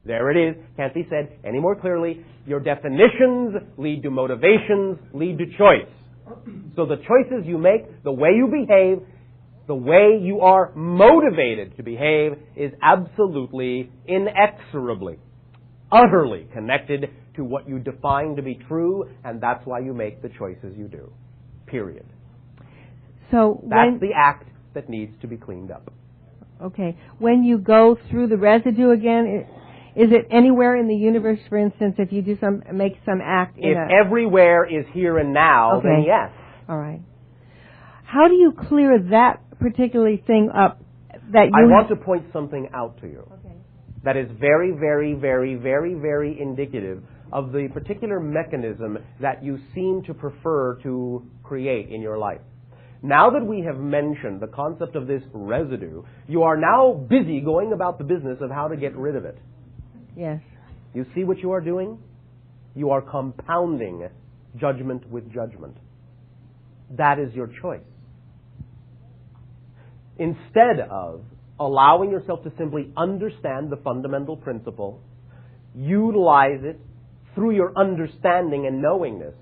There it is. Can't be said any more clearly. Your definitions lead to motivations, lead to choice. So the choices you make, the way you behave, The way you are motivated to behave is absolutely, inexorably, utterly connected to what you define to be true, and that's why you make the choices you do. Period. So that's the act that needs to be cleaned up. Okay. When you go through the residue again, is it anywhere in the universe, for instance, if you do make some act in If everywhere is here and now, then yes. All right. How do you clear that particular thing up that you... I want to point something out to you. Okay. That is very, very, very, very, very indicative of the particular mechanism that you seem to prefer to create in your life. Now that we have mentioned the concept of this residue, you are now busy going about the business of how to get rid of it. Yes. You see what you are doing? You are compounding judgment with judgment. That is your choice. Instead of allowing yourself to simply understand the fundamental principle, utilize it through your understanding and knowingness,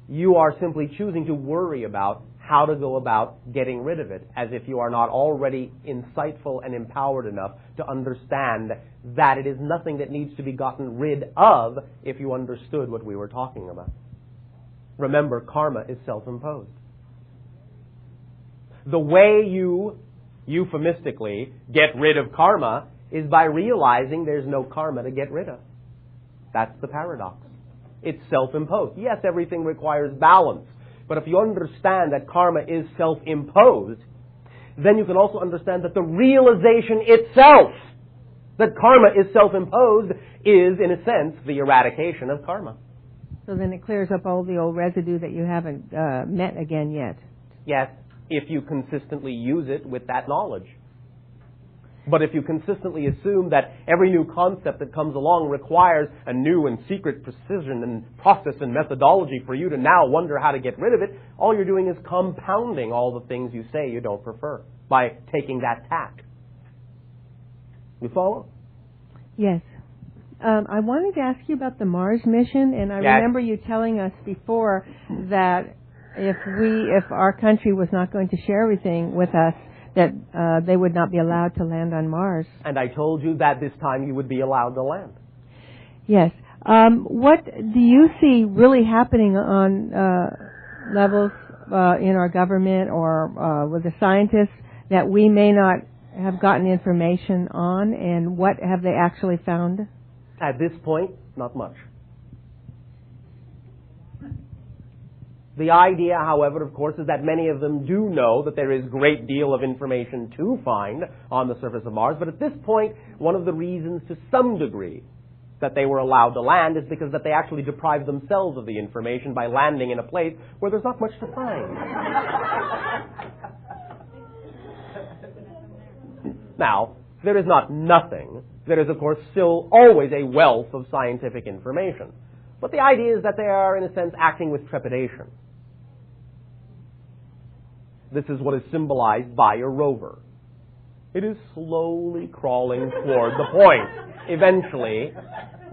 you are simply choosing to worry about how to go about getting rid of it, as if you are not already insightful and empowered enough to understand that it is nothing that needs to be gotten rid of if you understood what we were talking about. Remember, karma is self-imposed. The way you, euphemistically, get rid of karma is by realizing there's no karma to get rid of. That's the paradox. It's self-imposed. Yes, everything requires balance. But if you understand that karma is self-imposed, then you can also understand that the realization itself that karma is self-imposed is, in a sense, the eradication of karma. So then it clears up all the old residue that you haven't met again yet. Yes, if you consistently use it with that knowledge. But if you consistently assume that every new concept that comes along requires a new and secret precision and process and methodology for you to now wonder how to get rid of it, all you're doing is compounding all the things you say you don't prefer by taking that tack. You follow? Yes. I wanted to ask you about the Mars mission, and I remember you telling us before that if our country was not going to share everything with us, that they would not be allowed to land on Mars. And I told you that this time you would be allowed to land. Yes. What do you see really happening on levels in our government or with the scientists that we may not have gotten information on, and what have they actually found? At this point, not much. The idea, however, of course, is that many of them do know that there is a great deal of information to find on the surface of Mars, but at this point, one of the reasons to some degree that they were allowed to land is because that they actually deprived themselves of the information by landing in a place where there's not much to find. Now, there is not nothing. There is, of course, still always a wealth of scientific information. But the idea is that they are, in a sense, acting with trepidation. This is what is symbolized by a rover. It is slowly crawling toward the point. Eventually,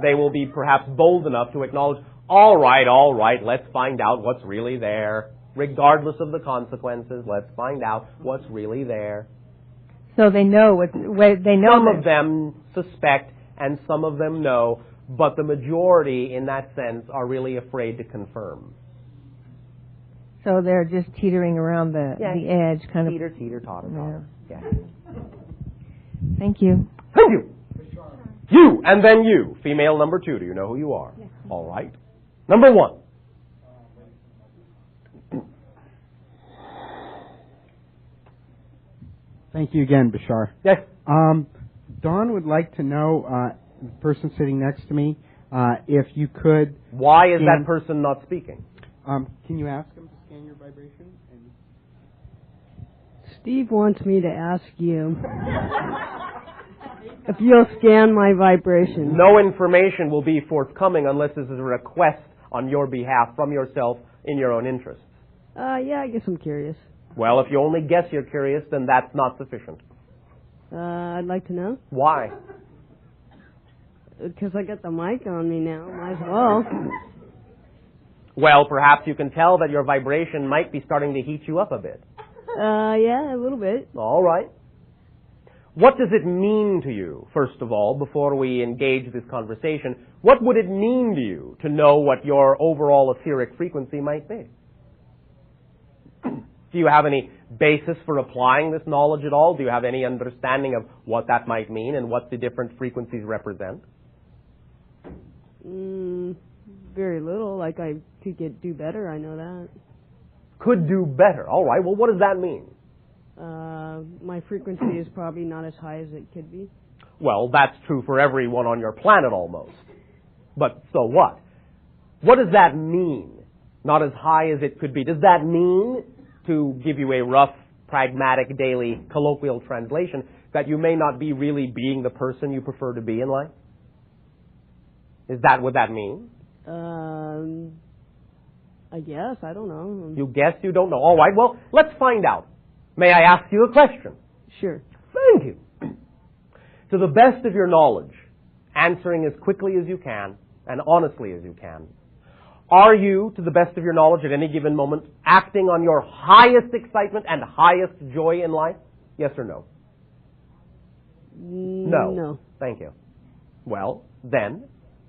they will be perhaps bold enough to acknowledge, all right, let's find out what's really there. Regardless of the consequences, let's find out what's really there. So they know they know. Some of them suspect and some of them know, but the majority, in that sense, are really afraid to confirm. So they're just teetering around the edge, kind of. Teeter, totter. Yeah. Thank you. Thank you. You, and then you, female number 2. Do you know who you are? Yes. All right. Number 1. Thank you again, Bashar. Yes. Dawn would like to know, the person sitting next to me, if you could... Why is that person not speaking? Can you ask him to scan your vibration? Steve wants me to ask you if you'll scan my vibration. No information will be forthcoming unless this is a request on your behalf from yourself in your own interests. Yeah, I guess I'm curious. Well, if you only guess you're curious, then that's not sufficient. I'd like to know. Why? Because I got the mic on me now. Might as well. Well, perhaps you can tell that your vibration might be starting to heat you up a bit. Yeah, a little bit. All right. What does it mean to you, first of all, before we engage this conversation? What would it mean to you to know what your overall etheric frequency might be? Do you have any basis for applying this knowledge at all? Do you have any understanding of what that might mean and what the different frequencies represent? Very little. Like I could do better, I know that. Could do better. All right. Well, what does that mean? My frequency is probably not as high as it could be. Well, that's true for everyone on your planet almost. But so what? What does that mean? Not as high as it could be. Does that mean, to give you a rough, pragmatic, daily, colloquial translation, that you may not be really being the person you prefer to be in life? Is that what that means? I guess. I don't know. You guess you don't know. All right. Well, let's find out. May I ask you a question? Sure. Thank you. To the best of your knowledge, answering as quickly as you can and honestly as you can, are you, to the best of your knowledge at any given moment, acting on your highest excitement and highest joy in life? Yes or no? No. No. Thank you. Well, then,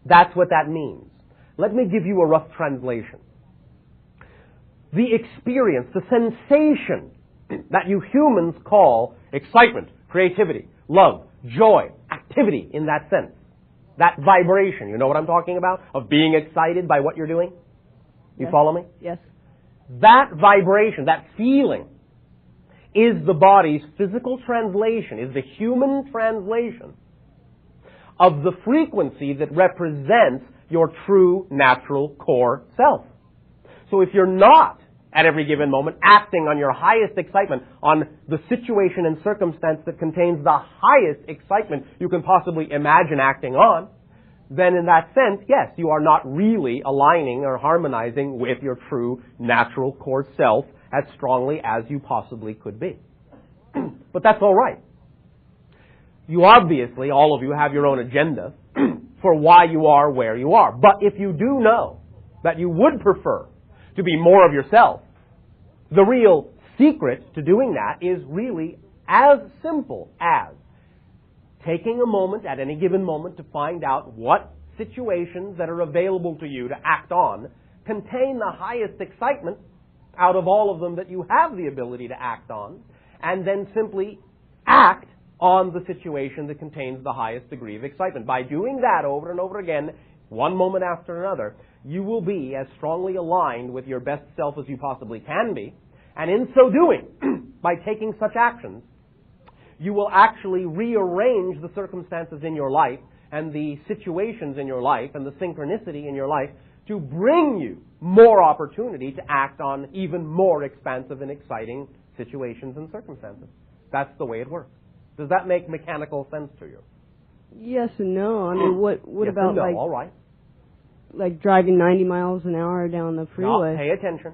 that's what that means. Let me give you a rough translation. The experience, the sensation that you humans call excitement, creativity, love, joy, activity in that sense. That vibration, you know what I'm talking about? Of being excited by what you're doing? You follow me? Yes. That vibration, that feeling, is the body's physical translation, is the human translation of the frequency that represents your true natural core self. So if you're not, at every given moment, acting on your highest excitement, on the situation and circumstance that contains the highest excitement you can possibly imagine acting on, then in that sense, yes, you are not really aligning or harmonizing with your true natural core self as strongly as you possibly could be. But that's all right. You obviously, all of you, have your own agenda for why you are where you are. But if you do know that you would prefer to be more of yourself, the real secret to doing that is really as simple as taking a moment at any given moment to find out what situations that are available to you to act on contain the highest excitement out of all of them that you have the ability to act on, and then simply act on the situation that contains the highest degree of excitement. By doing that over and over again, one moment after another, you will be as strongly aligned with your best self as you possibly can be. And in so doing, by taking such actions, you will actually rearrange the circumstances in your life and the situations in your life and the synchronicity in your life to bring you more opportunity to act on even more expansive and exciting situations and circumstances. That's the way it works. Does that make mechanical sense to you? Yes and no. I mean, what yes about and no. All right. like driving 90 miles an hour down the freeway? No, pay attention.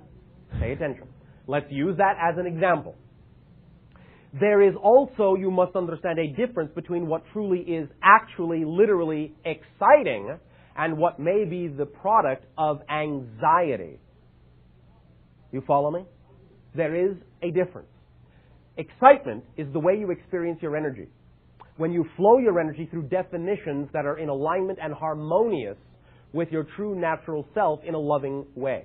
Pay attention. Let's use that as an example. There is also, you must understand, a difference between what truly is actually, literally exciting and what may be the product of anxiety. You follow me? There is a difference. Excitement is the way you experience your energy. When you flow your energy through definitions that are in alignment and harmonious with your true natural self in a loving way.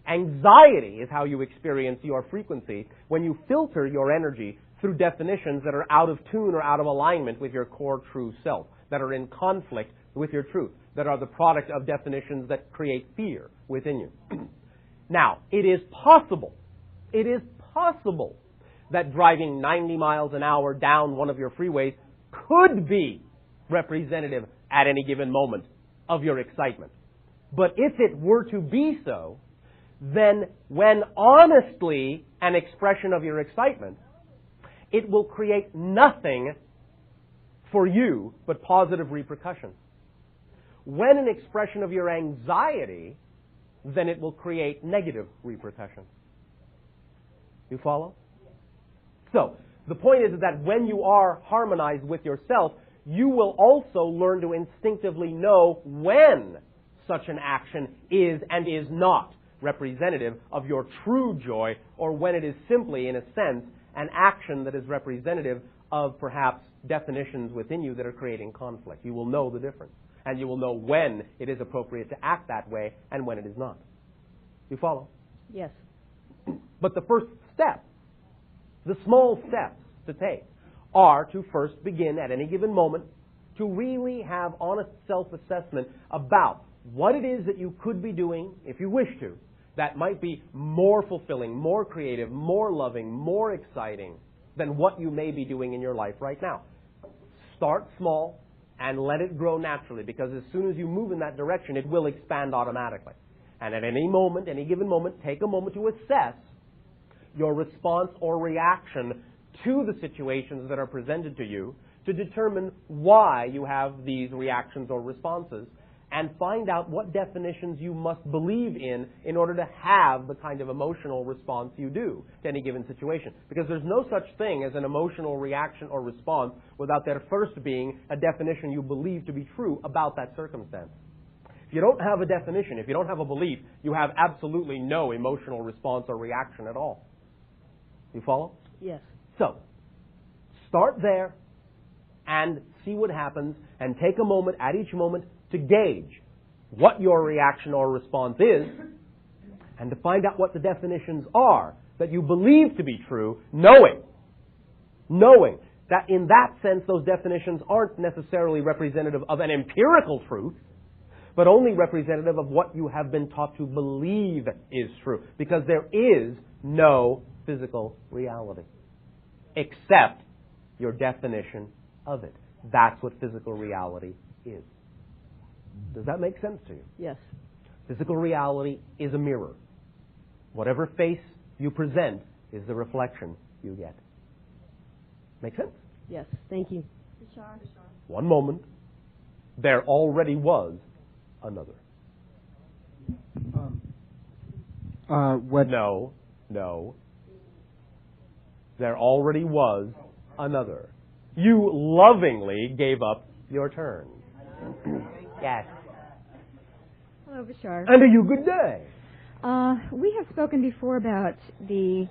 Anxiety is how you experience your frequency when you filter your energy through definitions that are out of tune or out of alignment with your core true self, that are in conflict with your truth, that are the product of definitions that create fear within you. Now, it is possible that driving 90 miles an hour down one of your freeways could be representative at any given moment of your excitement. But if it were to be so, then when honestly an expression of your excitement, it will create nothing for you but positive repercussions. When an expression of your anxiety, then it will create negative repercussions. You follow? So, the point is that when you are harmonized with yourself, you will also learn to instinctively know when such an action is and is not representative of your true joy, or when it is simply, in a sense, an action that is representative of perhaps definitions within you that are creating conflict. You will know the difference. And you will know when it is appropriate to act that way and when it is not. You follow? Yes. But the first step, the small steps to take, are to first begin at any given moment to really have honest self-assessment about what it is that you could be doing, if you wish to, that might be more fulfilling, more creative, more loving, more exciting than what you may be doing in your life right now. Start small and let it grow naturally, because as soon as you move in that direction, it will expand automatically. And at any moment, any given moment, take a moment to assess your response or reaction to the situations that are presented to you to determine why you have these reactions or responses, and find out what definitions you must believe in order to have the kind of emotional response you do to any given situation. Because there's no such thing as an emotional reaction or response without there first being a definition you believe to be true about that circumstance. If you don't have a definition, if you don't have a belief, you have absolutely no emotional response or reaction at all. You follow? Yes. So, start there and see what happens, and take a moment at each moment to gauge what your reaction or response is, and to find out what the definitions are that you believe to be true, knowing that in that sense those definitions aren't necessarily representative of an empirical truth, but only representative of what you have been taught to believe is true. Because there is no physical reality except your definition of it. That's what physical reality is. Does that make sense to you? Yes. Physical reality is a mirror. Whatever face you present is the reflection you get. Make sense? Yes. Thank you. Bashar. One moment. There already was another. What? No. There already was another. You lovingly gave up your turn. Yes. Hello, Bashar. And a you good day. We have spoken before about the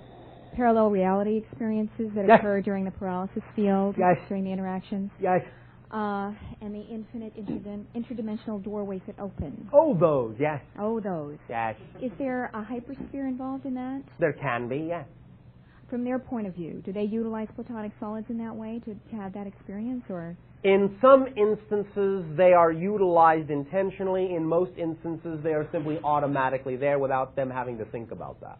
parallel reality experiences that Yes. occur during the paralysis field, Yes. during the interactions, Yes. and the infinite interdimensional doorways that open. Oh, those. Yes. Oh, those. Yes. Is there a hypersphere involved in that? There can be. Yes. From their point of view, do they utilize platonic solids in that way to have that experience, or? In some instances, they are utilized intentionally. In most instances, they are simply automatically there without them having to think about that.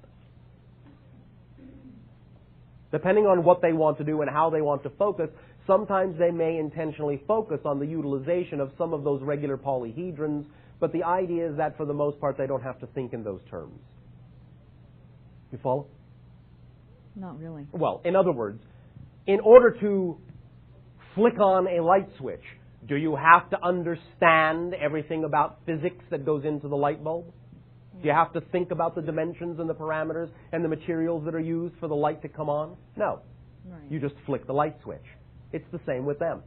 Depending on what they want to do and how they want to focus, sometimes they may intentionally focus on the utilization of some of those regular polyhedrons, but the idea is that for the most part, they don't have to think in those terms. You follow? Not really. Well, in other words, in order to flick on a light switch, do you have to understand everything about physics that goes into the light bulb? Do you have to think about the dimensions and the parameters and the materials that are used for the light to come on? No. Right. You just flick the light switch. It's the same with them.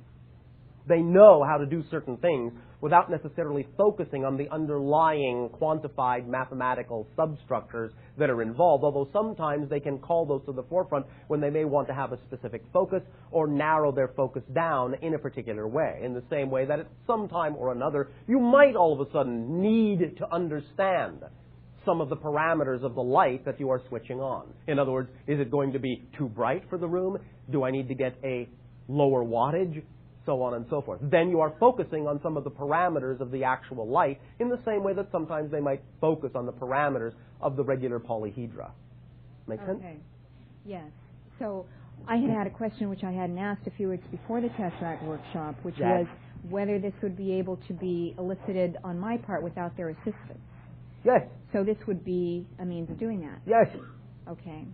They know how to do certain things without necessarily focusing on the underlying quantified mathematical substructures that are involved, although sometimes they can call those to the forefront when they may want to have a specific focus or narrow their focus down in a particular way, in the same way that at some time or another you might all of a sudden need to understand some of the parameters of the light that you are switching on. In other words, is it going to be too bright for the room? Do I need to get a lower wattage? So on and so forth. Then you are focusing on some of the parameters of the actual light in the same way that sometimes they might focus on the parameters of the regular polyhedra. Make sense? Okay. Yes. So I had a question which I hadn't asked a few weeks before the Tesseract workshop, which Yes. was whether this would be able to be elicited on my part without their assistance. Yes. So this would be a means of doing that. Yes. Okay.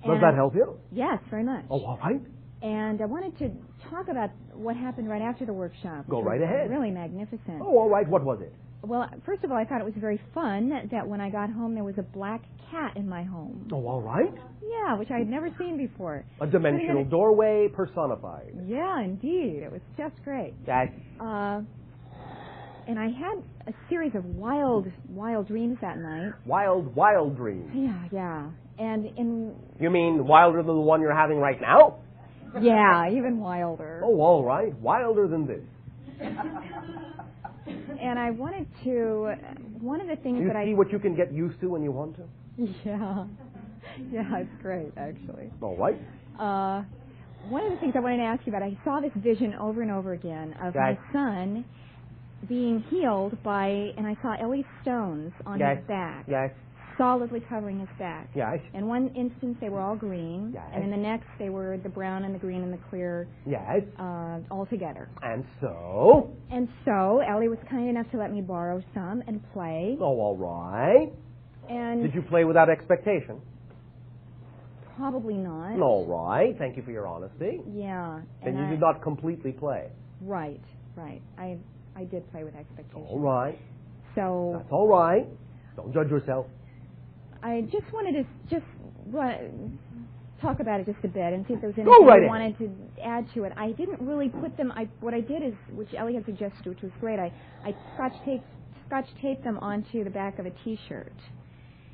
Does that help you? Yes, very much. Oh, all right. And I wanted to talk about what happened right after the workshop. Go which right was ahead. Really magnificent. Oh, all right. What was it? Well, first of all, I thought it was very fun that when I got home there was a black cat in my home. Oh, all right. Yeah, which I had never seen before. A dimensional doorway personified. Yeah, indeed. It was just great. Yes. And I had a series of wild dreams that night. Wild dreams. Yeah. And You mean wilder than the one you're having right now? Yeah, even wilder. Oh, all right. Wilder than this. And I wanted to, one of the things You that I... see what you can get used to when you want to? Yeah, it's great, actually. All right. One of the things I wanted to ask you about, I saw this vision over and over again of my son being healed by, and I saw Ellie's stones on his back. Yes. Solidly covering his back. Yes. In one instance, they were all green, Yes. and in the next, they were the brown and the green and the clear, Yes. all together. And so? And so, Ellie was kind enough to let me borrow some and play. Oh, all right. And did you play without expectation? Probably not. All right. Thank you for your honesty. Yeah. And you did not completely play. Right. I did play with expectation. All right. So that's all right. Don't judge yourself. I just wanted to talk about it just a bit and see if there was anything you wanted to add to it. I didn't really put them. What I did is, which Ellie had suggested, which was great. I scotch taped them onto the back of a T-shirt.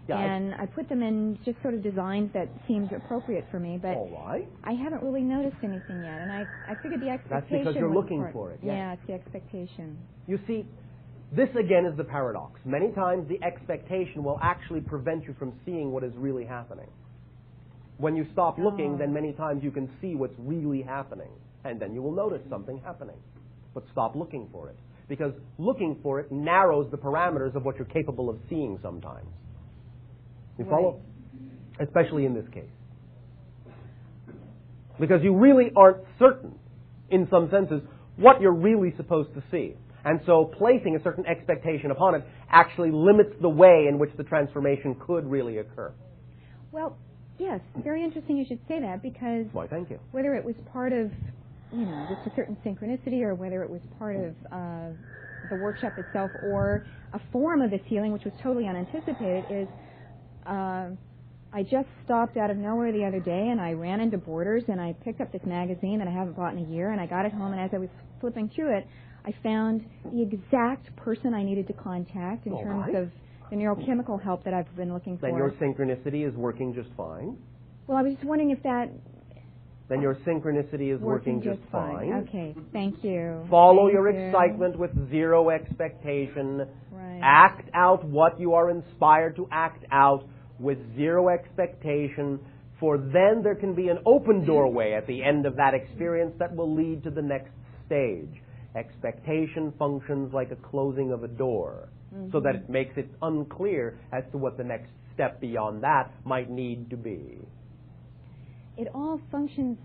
Yeah, and I put them in just sort of designs that seemed appropriate for me, but I haven't really noticed anything yet. And I figured the expectation. That's because you're looking for it. Yeah, it's the expectation. You see, this again is the paradox. Many times the expectation will actually prevent you from seeing what is really happening. When you stop looking, then many times you can see what's really happening, and then you will notice something happening. But stop looking for it, because looking for it narrows the parameters of what you're capable of seeing sometimes. You follow? Especially in this case. Because you really aren't certain, in some senses, what you're really supposed to see. And so placing a certain expectation upon it actually limits the way in which the transformation could really occur. Well, yes, very interesting you should say that, because why, thank you. Whether it was part of, just a certain synchronicity, or whether it was part of the workshop itself, or a form of this healing, which was totally unanticipated, is I just stopped out of nowhere the other day, and I ran into Borders, and I picked up this magazine that I haven't bought in a year, and I got it home, and as I was flipping through it, I found the exact person I needed to contact in terms of the neurochemical help that I've been looking for. Then your synchronicity is working just fine. Well, I was just wondering if that... Then your synchronicity is working just fine. Okay, thank you. Follow your excitement with zero expectation. Right. Act out what you are inspired to act out with zero expectation, for then there can be an open doorway at the end of that experience that will lead to the next stage. Expectation functions like a closing of a door, so that it makes it unclear as to what the next step beyond that might need to be. It all functions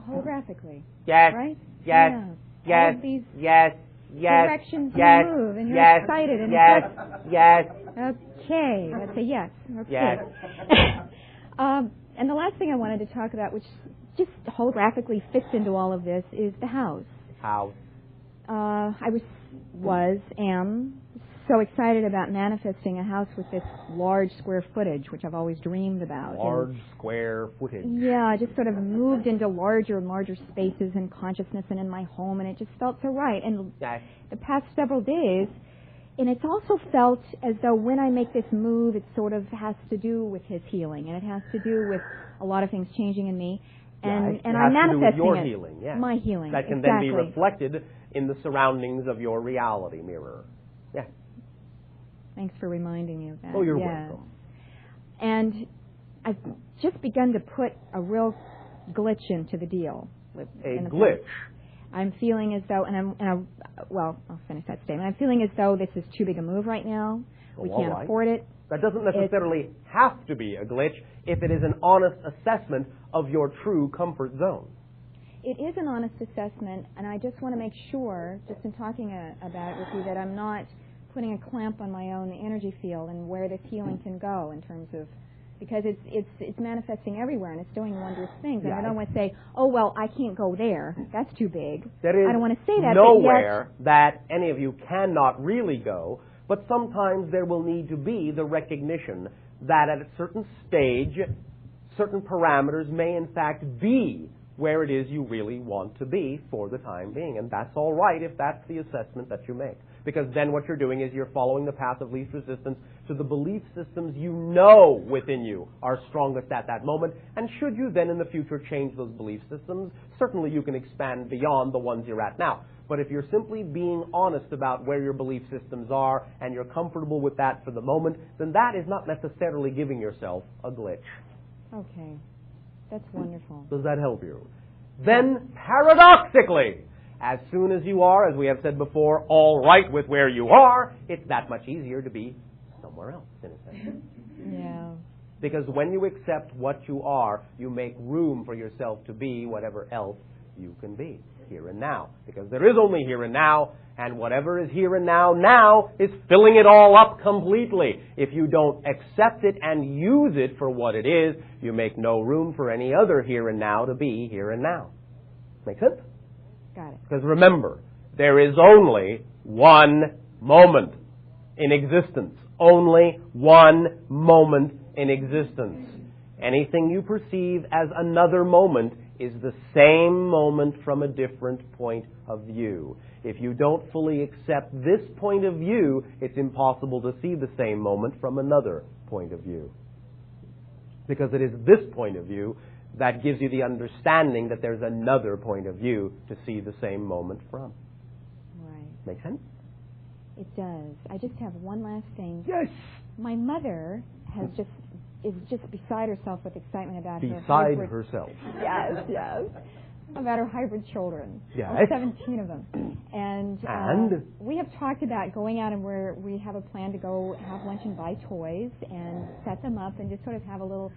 holographically. Yes. Right? Yes. Yeah. Yes. All of these yes. directions yes. you move, and you're yes. excited. And yes. Yes. Okay. That's a yes. Okay. Yes. And the last thing I wanted to talk about, which just holographically fits into all of this, is the house. House. I am so excited about manifesting a house with this large square footage, which I've always dreamed about. Large square footage. Yeah, I just sort of moved into larger and larger spaces in consciousness and in my home, and it just felt so right. And the past several days, and it's also felt as though when I make this move, it sort of has to do with his healing, and it has to do with a lot of things changing in me. And I'm manifesting your healing, my healing. That can then be reflected in the surroundings of your reality mirror. Yeah. Thanks for reminding me of that. Oh, you're welcome. And I've just begun to put a real glitch into the deal. A glitch? I'm feeling as though, I'll finish that statement. I'm feeling as though this is too big a move right now. We can't afford it. That doesn't necessarily have to be a glitch if it is an honest assessment of your true comfort zone. It is an honest assessment, and I just want to make sure, just in talking about it with you, that I'm not putting a clamp on my own energy field and where this healing can go in terms of, because it's manifesting everywhere and it's doing wondrous things. And I don't want to say, oh, well, I can't go there. That's too big. I don't want to say that. Nowhere that any of you cannot really go, but sometimes there will need to be the recognition that at a certain stage, certain parameters may in fact be where it is you really want to be for the time being. And that's all right if that's the assessment that you make. Because then what you're doing is you're following the path of least resistance to the belief systems you know within you are strongest at that moment. And should you then in the future change those belief systems, certainly you can expand beyond the ones you're at now. But if you're simply being honest about where your belief systems are and you're comfortable with that for the moment, then that is not necessarily giving yourself a glitch. Okay. That's wonderful. Does that help you? Then, paradoxically, as soon as you are, as we have said before, all right with where you are, it's that much easier to be somewhere else, in a sense. Yeah. Because when you accept what you are, you make room for yourself to be whatever else you can be, here and now. Because there is only here and now, and whatever is here and now is filling it all up completely. If you don't accept it and use it for what it is, you make no room for any other here and now to be here and now. Make sense? Got it. Because remember, there is only one moment in existence. Only one moment in existence. Anything you perceive as another moment is the same moment from a different point of view. If you don't fully accept this point of view, it's impossible to see the same moment from another point of view. Because it is this point of view that gives you the understanding that there's another point of view to see the same moment from. Right. Make sense? It does. I just have one last thing. Yes. My mother is just beside herself with excitement about her Beside hybrid. herself. Yes. About her hybrid children. Yes. 17 of them. And we have talked about going out and where we have a plan to go have lunch and buy toys and set them up and just sort of have a little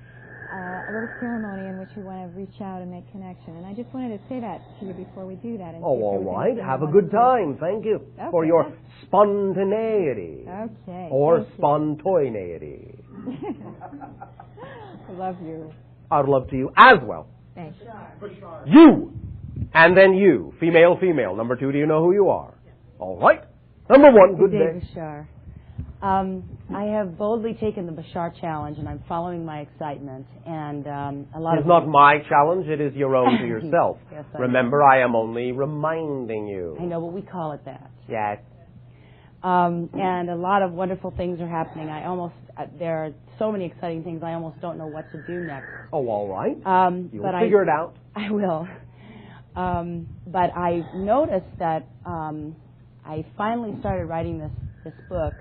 ceremony in which we want to reach out and make connection. And I just wanted to say that to you before we do that. And Oh, all right. Have a good time. Thank you for your spontaneity. Okay. Or spontaneity. I love you. I'd love to you as well. Thanks. You! And then you. Female, female. Number 2, do you know who you are? All right. Number 1, good day. Bashar. I have boldly taken the Bashar challenge, and I'm following my excitement. And a lot It's not my challenge. It is your own to yourself. Yes, Remember, I am only reminding you. I know, but we call it that. Yes. And a lot of wonderful things are happening. There are so many exciting things, I almost don't know what to do next. Oh, all right. You'll but figure it out. I will. But I noticed that I finally started writing this book,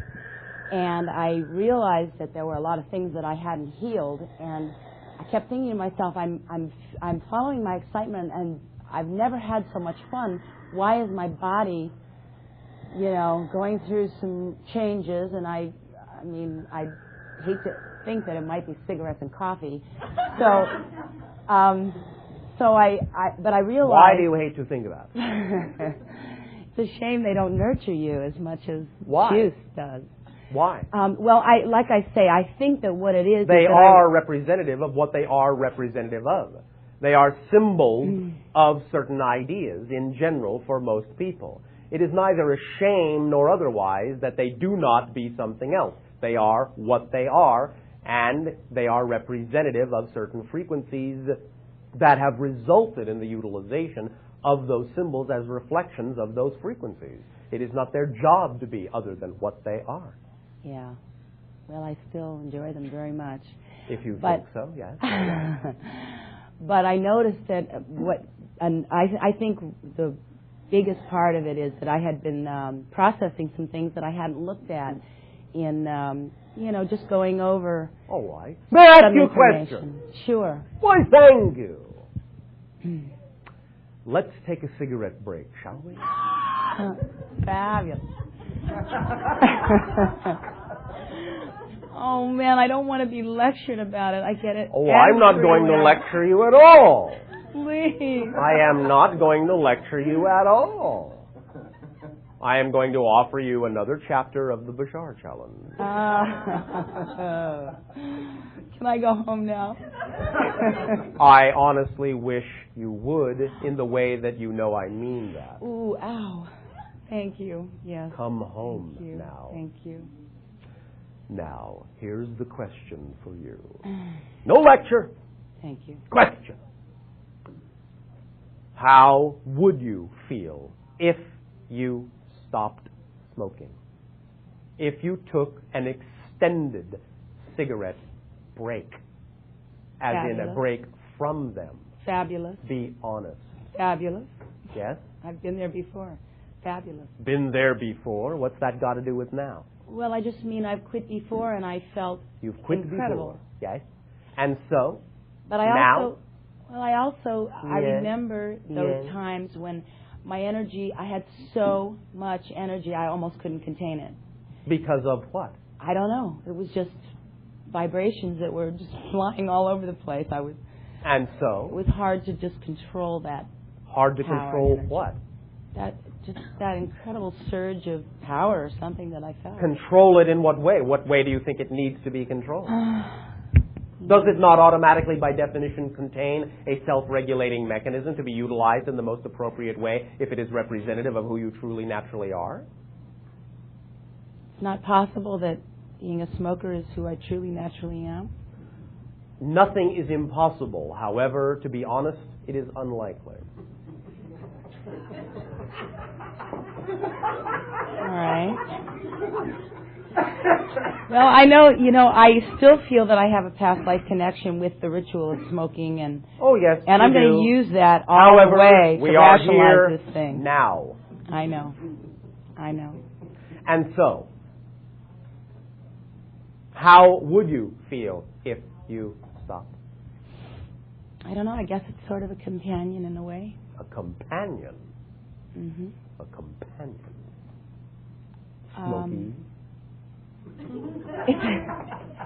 and I realized that there were a lot of things that I hadn't healed, and I kept thinking to myself, I'm following my excitement, and I've never had so much fun. Why is my body, going through some changes? And I hate to think that it might be cigarettes and coffee. So, but I realized. Why do you hate to think about it? It's a shame they don't nurture you as much as Why? juice does. Why? Well, like I say, I think that what it is. They are representative of what they are representative of. They are symbols of certain ideas in general for most people. It is neither a shame nor otherwise that they do not be something else. They are what they are, and they are representative of certain frequencies that have resulted in the utilization of those symbols as reflections of those frequencies. It is not their job to be other than what they are. Yeah. Well, I still enjoy them very much. If you think so, yes. But I noticed that I think the biggest part of it is that I had been processing some things that I hadn't looked at in, just going over. All right. May I ask you a question? Sure. Why, thank you. Let's take a cigarette break, shall we? Fabulous. Oh, man, I don't want to be lectured about it. I get it. Oh, I'm not going to lecture you at all. Please. I am not going to lecture you at all. I am going to offer you another chapter of the Bashar Challenge. Can I go home now? I honestly wish you would, in the way that you know I mean that. Ooh, ow. Thank you. Yes. Come home Thank you. now. Thank you. Now, here's the question for you. No lecture. Thank you. Question. How would you feel if you stopped smoking? If you took an extended cigarette break, as in a break from them? Fabulous. Be honest. Fabulous. Yes? I've been there before. Fabulous. Been there before? What's that got to do with now? Well, I just mean I've quit before and I felt You've quit incredible. before. Yes. And so? But I now? I remember those times when my energy, I had so much energy I almost couldn't contain it. Because of what? I don't know. It was just vibrations that were just flying all over the place. And so? It was hard to just control that. Hard to control what? That incredible surge of power or something that I felt. Control it in what way? What way do you think it needs to be controlled? Does it not automatically, by definition, contain a self-regulating mechanism to be utilized in the most appropriate way if it is representative of who you truly naturally are? It's not possible that being a smoker is who I truly naturally am. Nothing is impossible. However, to be honest, it is unlikely. All right. Well, I know, I still feel that I have a past life connection with the ritual of smoking, and yes, and I'm going to use that all the way to rationalize this thing. Now. I know. And so, how would you feel if you stopped? I don't know. I guess it's sort of a companion in a way. A companion? Mm-hmm. A companion. Smokey.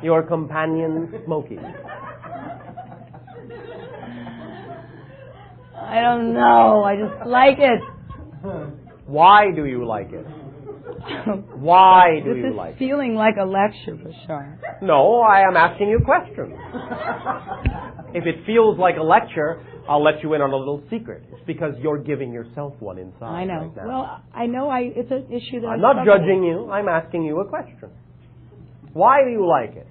Your companion, Smokey. I don't know. I just like it. Why do you like it? Why do you like it? This is feeling like a lecture, Bashar. No, I am asking you questions. If it feels like a lecture, I'll let you in on a little secret. It's because you're giving yourself one inside. I know. Right now. Well, I know it's an issue that I'm not judging you. I'm asking you a question. Why do you like it?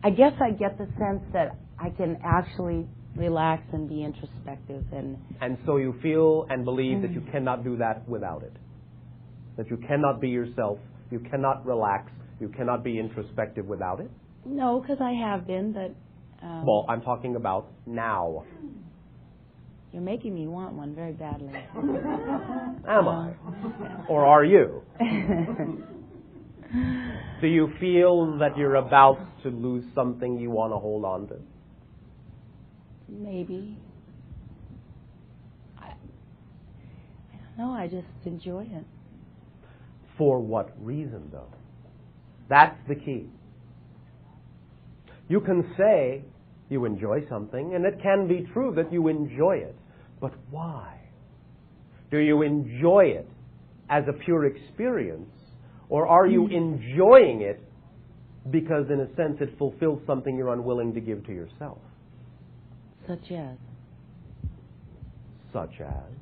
I guess I get the sense that I can actually relax and be introspective. And so you feel and believe that you cannot do that without it. That you cannot be yourself, you cannot relax, you cannot be introspective without it? No, because I have been, but... well, I'm talking about now. You're making me want one very badly. Am I? Or are you? Do you feel that you're about to lose something you want to hold on to? Maybe. I don't know, I just enjoy it. For what reason, though? That's the key. You can say you enjoy something, and it can be true that you enjoy it. But why? Do you enjoy it as a pure experience, or are you enjoying it because, in a sense, it fulfills something you're unwilling to give to yourself? Such as? Such as?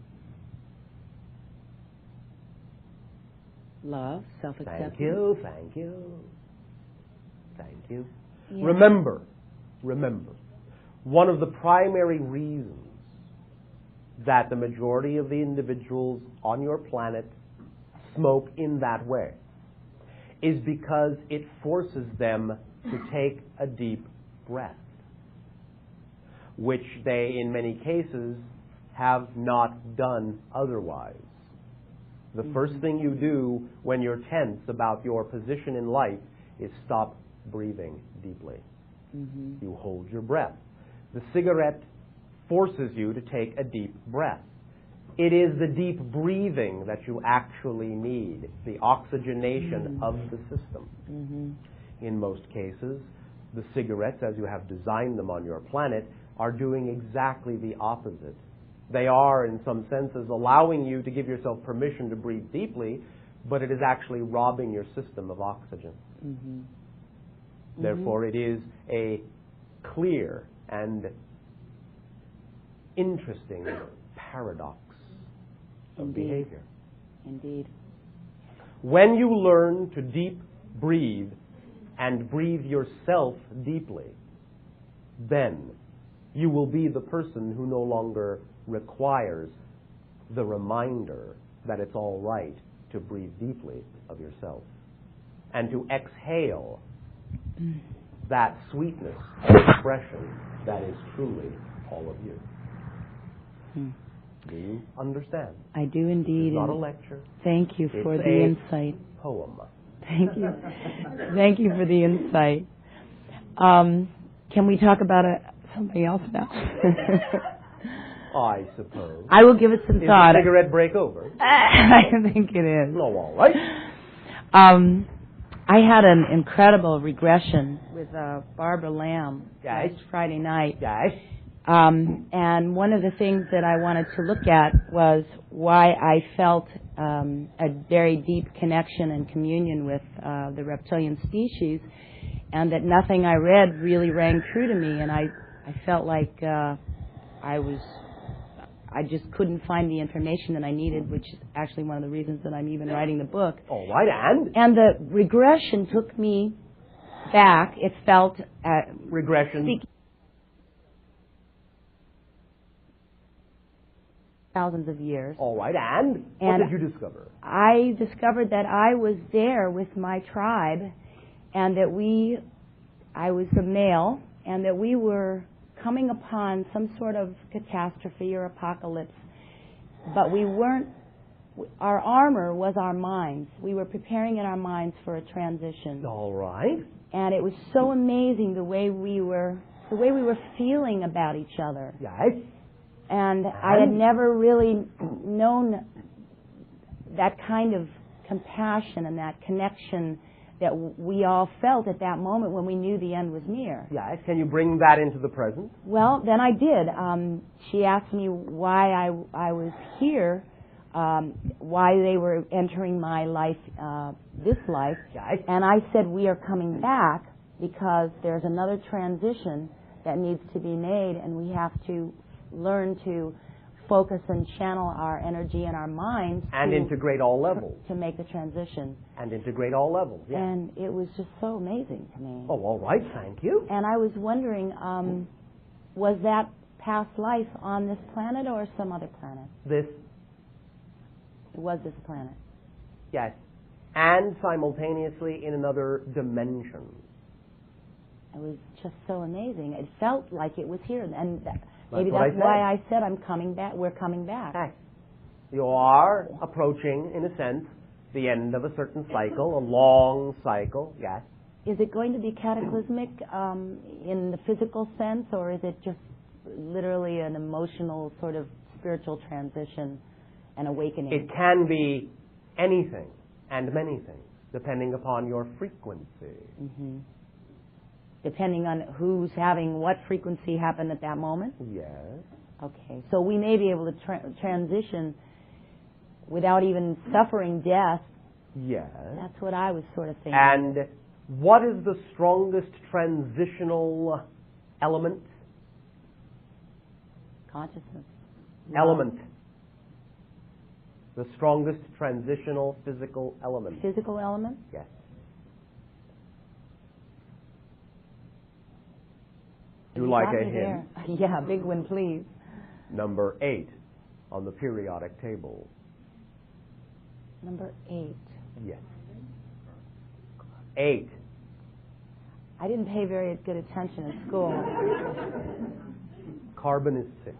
Love, self-acceptance. Thank you. Yeah. Remember, one of the primary reasons that the majority of the individuals on your planet smoke in that way is because it forces them to take a deep breath, which they, in many cases, have not done otherwise. The first thing you do when you're tense about your position in life is stop breathing deeply. You hold your breath. The cigarette forces you to take a deep breath. It is the deep breathing that you actually need, the oxygenation of the system. In most cases, the cigarettes, as you have designed them on your planet, are doing exactly the opposite. They are, in some senses, allowing you to give yourself permission to breathe deeply, but it is actually robbing your system of oxygen. Therefore, it is a clear and interesting paradox of behavior. Indeed. When you learn to deep breathe and breathe yourself deeply, then You will be the person who no longer requires the reminder that it's all right to breathe deeply of yourself and to exhale that sweetness of expression that is truly all of you. Do you understand? I do indeed. It's not a lecture. Thank you for It's the a insight. poem. Thank you. Thank you for the insight. Can we talk about something else now? I suppose. I will give it some thought. Is the cigarette break over? I think it is. No, all right. I had an incredible regression with Barbara Lamb Yes. last Friday night. Yes. And one of the things that I wanted to look at was why I felt a very deep connection and communion with the reptilian species, and that nothing I read really rang true to me, and I felt like I just couldn't find the information that I needed, which is actually one of the reasons that I'm even writing the book. All right, and the regression took me back. It felt regression. Thousands of years. All right, and what did you discover? I discovered that I was there with my tribe, and that I was the male, and that we were coming upon some sort of catastrophe or apocalypse, but we weren't. Our armor was our minds. We were preparing in our minds for a transition. All right. And it was so amazing the way we were feeling about each other. Yes. And I had never really known that kind of compassion and that connection that we all felt at that moment when we knew the end was near. Yes. Can you bring that into the present? Well, then I did. She asked me why I was here, why they were entering my life, this life. Yes. And I said, we are coming back because there's another transition that needs to be made, and we have to learn to focus and channel our energy and our minds and integrate all levels to make the transition. And integrate all levels. Yes. And it was just so amazing to me. Oh, all right, thank you. And I was wondering, was that past life on this planet or some other planet? This. It was this planet. Yes. And simultaneously in another dimension. It was just so amazing. It felt like it was here, and maybe that's that's why I said I'm coming back. We're coming back. Yes. You are approaching, in a sense, the end of a certain cycle, a long cycle. Yes. Is it going to be cataclysmic in the physical sense, or is it just literally an emotional sort of spiritual transition and awakening? It can be anything and many things, depending upon your frequency. Mm-hmm. Depending on who's having what frequency happen at that moment? Yes. Okay. So we may be able to transition without even suffering death. Yes. That's what I was sort of thinking. And what is the strongest transitional element? Consciousness. Element. The strongest transitional physical element. Physical element? Yes. Do you like a hymn? There. Yeah, big one, please. Number 8 on the periodic table. Number 8. Yes. 8. I didn't pay very good attention in school. Carbon is 6.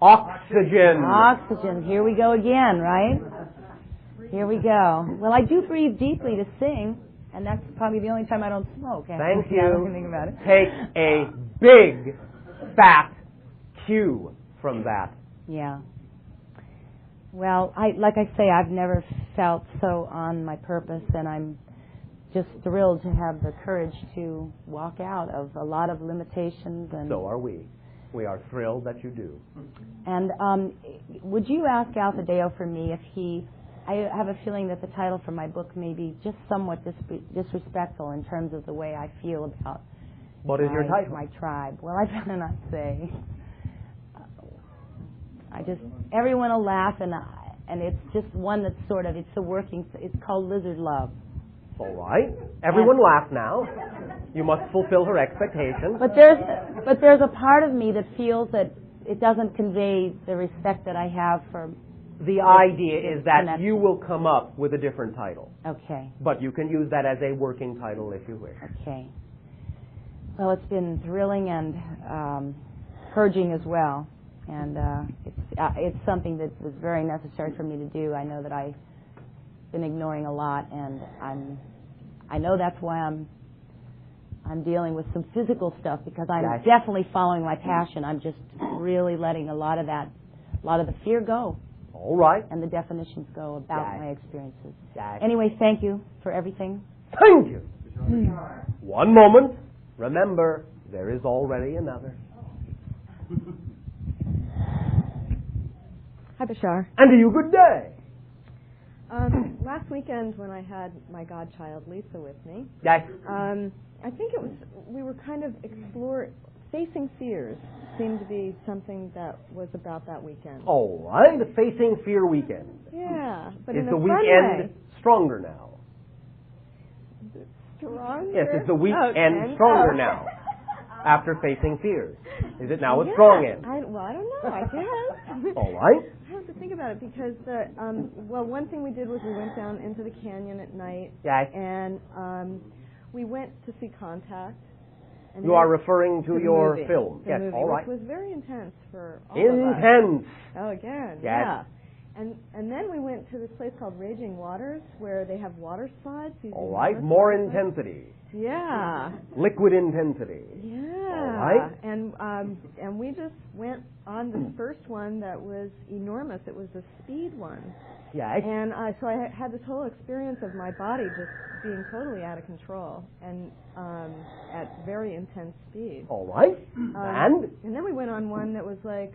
Oxygen. Oxygen. Here we go again, right? Here we go. Well, I do breathe deeply to sing, and that's probably the only time I don't smoke. Thank you. I don't think about it. Take a big, fat cue from that. Yeah. Well, like I say, I've never felt so on my purpose, and I'm just thrilled to have the courage to walk out of a lot of limitations. And so are we. We are thrilled that you do. And would you ask Alpha Deo for me if he... I have a feeling that the title for my book may be just somewhat disrespectful in terms of the way I feel about what is your title? My tribe. Well, I'd rather not say. Everyone will laugh, and it's just one that's sort of, it's called Lizard Love. All right. Everyone laugh now. You must fulfill her expectations. But there's a part of me that feels that it doesn't convey the respect that I have for. The idea is that connection. you will come up with a different title. Okay. But you can use that as a working title if you wish. Okay. Well, it's been thrilling and purging as well, and it's something that was very necessary for me to do. I know that I've been ignoring a lot, and I know that's why I'm dealing with some physical stuff, because I'm definitely following my passion. I'm just really letting a lot of the fear go. All right. And the definitions go about my experiences. Anyway, thank you for everything. Thank you. One moment. Remember, there is already another. Hi, Bashar. And to you, good day. Last weekend when I had my godchild Lisa with me, Yes. I think we were kind of facing fears seemed to be something that was about that weekend. All right, the Facing Fear weekend. Yeah, but is in a the fun weekend way. Stronger now? Stronger? Yes, is the weekend stronger now after facing fears? Is it now a strong end? I don't know. I guess. All right. I have to think about it because one thing we did was we went down into the canyon at night. Yes. And we went to see Contact. And You are referring to your movie. film. The Yes, movie, all right. which was very intense for all Intense. of us. Oh, again. Yes. Yeah. And then we went to this place called Raging Waters where they have water slides. All right, more intensity. Yeah. Liquid intensity. Yeah. All right. And we just went on the first one that was enormous. It was the speed one. Yeah. And so I had this whole experience of my body just being totally out of control and at very intense speed. All right. And then we went on one that was like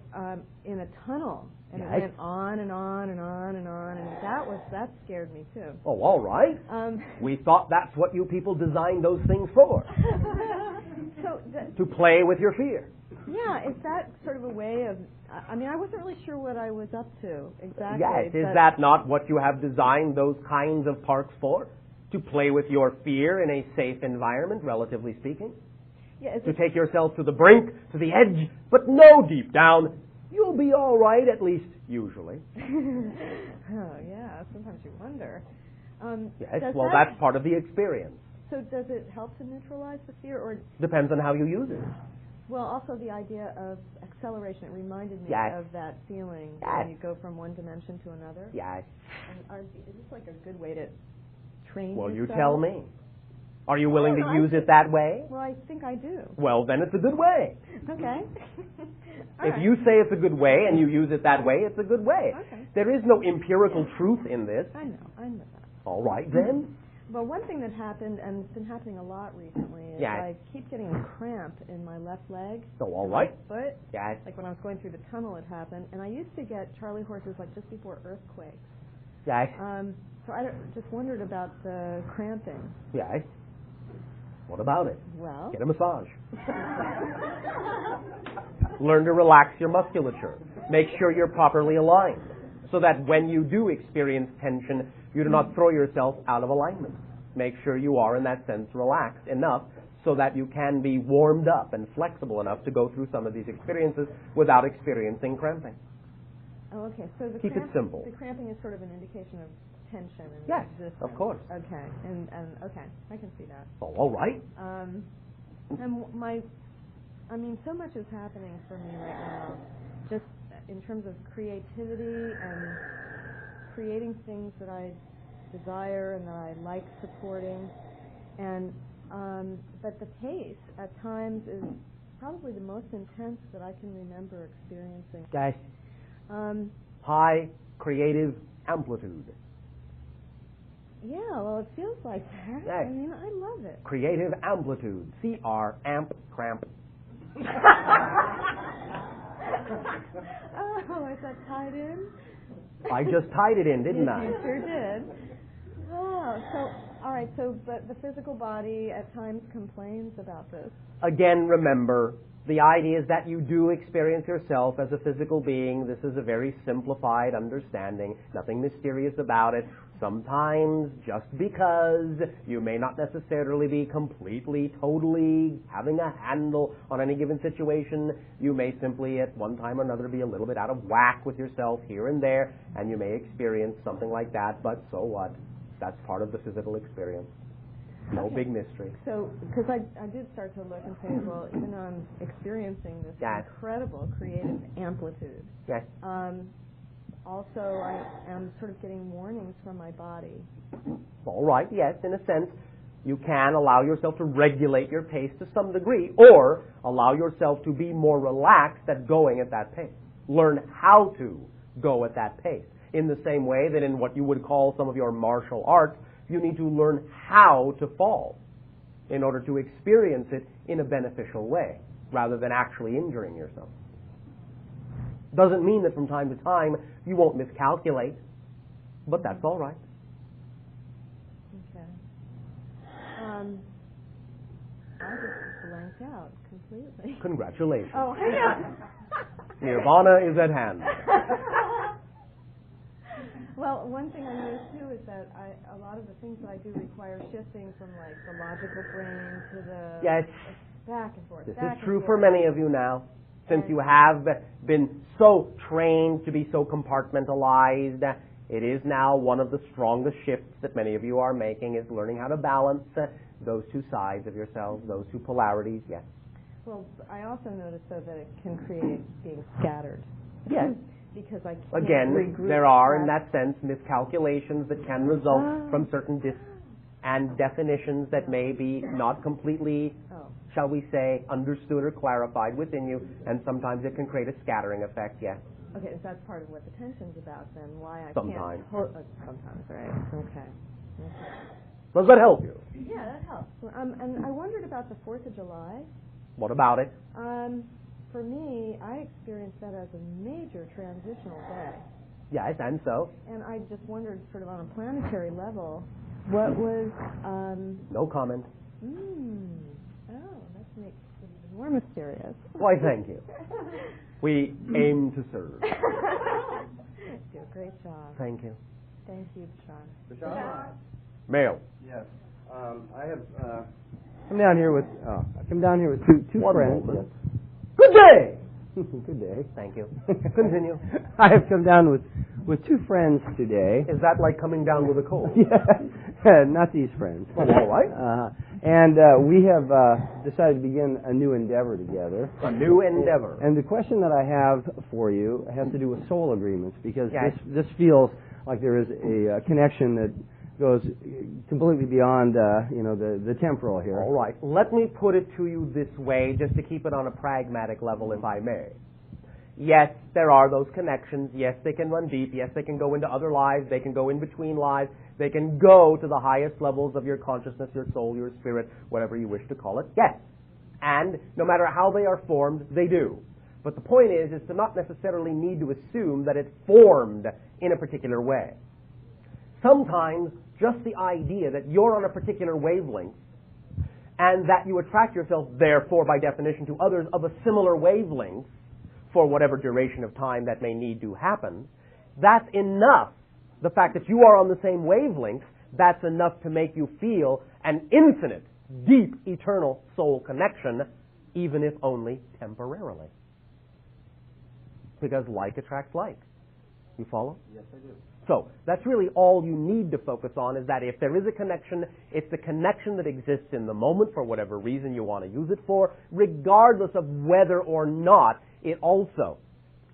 in a tunnel, and it went on and on and on and on, and that scared me too. Oh, all right. We thought that's what you people designed those things for. To play with your fear. Yeah, is that sort of a way of... I mean, I wasn't really sure what I was up to exactly. Yes, is that not what you have designed those kinds of parks for? To play with your fear in a safe environment, relatively speaking? Yeah, to take yourself to the brink, to the edge, but know deep down, you'll be all right, at least usually. Oh, yeah, sometimes you wonder. Yes, well, that's part of the experience. So does it help to neutralize the fear, or... Depends on how you use it. Well, also the idea of acceleration. It reminded me of that feeling when you go from one dimension to another. Yes. And is this like a good way to train Well, yourself? you tell me. Are you willing to use it that way? Well, I think I do. Well, then it's a good way. Okay. If you say it's a good way and you use it that way, it's a good way. Okay. There is no empirical truth in this. I know that. All right, then. Well, one thing that happened, and it's been happening a lot recently, is I keep getting a cramp in my left leg. So, all right. My foot. Yes. Like when I was going through the tunnel, it happened. And I used to get Charlie horses like just before earthquakes. Yes. So I just wondered about the cramping. Yes. What about it? Well. Get a massage. Learn to relax your musculature. Make sure you're properly aligned so that when you do experience tension, you do not throw yourself out of alignment. Make sure you are, in that sense, relaxed enough so that you can be warmed up and flexible enough to go through some of these experiences without experiencing cramping. Oh, okay. So Keep it simple. The cramping is sort of an indication of tension and yes, resistance. Of course. Okay, and okay, I can see that. Oh, all right. And so much is happening for me right now, just in terms of creativity and creating things that I desire and that I like supporting, and but the pace at times is probably the most intense that I can remember experiencing. Guys, high creative amplitude. Yeah, well, it feels like that. Yes. I mean, I love it. Creative amplitude. CR, amp, cramp. Oh, is that tied in? I just tied it in, didn't I? You sure did. Oh, so, all right, but the physical body at times complains about this. Again, remember, The idea is that you do experience yourself as a physical being. This is a very simplified understanding, nothing mysterious about it. Sometimes, just because you may not necessarily be completely, totally having a handle on any given situation, you may simply at one time or another be a little bit out of whack with yourself here and there, and you may experience something like that, but so what? That's part of the physical experience. No big mystery. So, because I did start to look and say, well, even though I'm experiencing this incredible creative amplitude, yes. Also I am sort of getting warnings from my body. All right, yes, in a sense, you can allow yourself to regulate your pace to some degree, or allow yourself to be more relaxed at going at that pace. Learn how to go at that pace. In the same way that in what you would call some of your martial arts, you need to learn how to fall in order to experience it in a beneficial way, rather than actually injuring yourself. Doesn't mean that from time to time you won't miscalculate, but that's all right. Okay. I just blanked out completely. Congratulations. Oh, yeah. Nirvana is at hand. Well, one thing I noticed too is that a lot of the things that I do require shifting from like the logical brain to the back and forth. This is true for many of you now, since you have been so trained to be so compartmentalized. It is now one of the strongest shifts that many of you are making, is learning how to balance those two sides of yourselves, those two polarities. Yes. Well, I also noticed though that it can create being scattered. Yes. Because I can't Again, there are, in that sense, miscalculations that can result from certain and definitions that may be not completely, shall we say, understood or clarified within you, and sometimes it can create a scattering effect, yes. Okay, so that's part of what the tension's about then, why I sometimes. Can't... sometimes, right. Okay. Does that help you? Yeah, that helps. And I wondered about the 4th of July. What about it? For me, I experienced that as a major transitional day. Yes, and so? And I just wondered, sort of on a planetary level, what was... No comment. Oh, that makes it even more mysterious. Why, thank you. We aim to serve. Do a great job. Thank you. Thank you, Bashar. Bashar? Male. Yes. I have come down here with two friends. Yes. Good day. Good day. Thank you. Continue. I have come down with two friends today. Is that like coming down with a cold? Yeah, not these friends. Well, all right. And we have decided to begin a new endeavor together. A new endeavor. And the question that I have for you has to do with soul agreements, because this feels like there is a connection that goes completely beyond, the temporal here. All right. Let me put it to you this way, just to keep it on a pragmatic level, if I may. Yes, there are those connections. Yes, they can run deep. Yes, they can go into other lives. They can go in between lives. They can go to the highest levels of your consciousness, your soul, your spirit, whatever you wish to call it. Yes. And no matter how they are formed, they do. But the point is to not necessarily need to assume that it formed in a particular way. Sometimes just the idea that you're on a particular wavelength and that you attract yourself, therefore, by definition, to others of a similar wavelength for whatever duration of time that may need to happen, that's enough. The fact that you are on the same wavelength, that's enough to make you feel an infinite, deep, eternal soul connection, even if only temporarily. Because like attracts like. You follow? Yes, I do. So, that's really all you need to focus on, is that if there is a connection, it's the connection that exists in the moment for whatever reason you want to use it for, regardless of whether or not it also,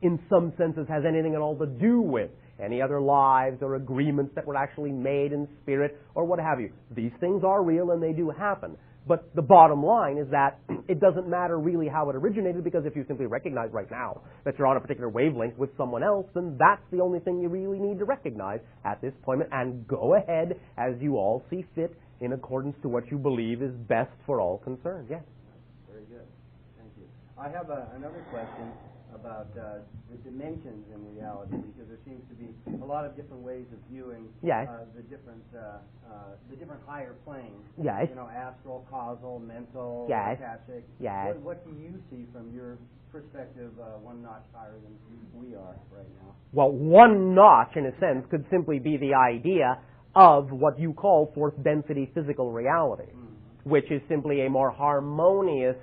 in some senses, has anything at all to do with any other lives or agreements that were actually made in spirit or what have you. These things are real and they do happen. But the bottom line is that it doesn't matter really how it originated, because if you simply recognize right now that you're on a particular wavelength with someone else, then that's the only thing you really need to recognize at this point, and go ahead as you all see fit in accordance to what you believe is best for all concerned. Yes? Very good. Thank you. I have another question. about the dimensions in reality, because there seems to be a lot of different ways of viewing Yes. the different higher planes. Yes. You know, astral, causal, mental, Yes. akashic. Yes. What do you see from your perspective, one notch higher than we are right now? Well, one notch, in a sense, could simply be the idea of what you call fourth density physical reality, which is simply a more harmonious,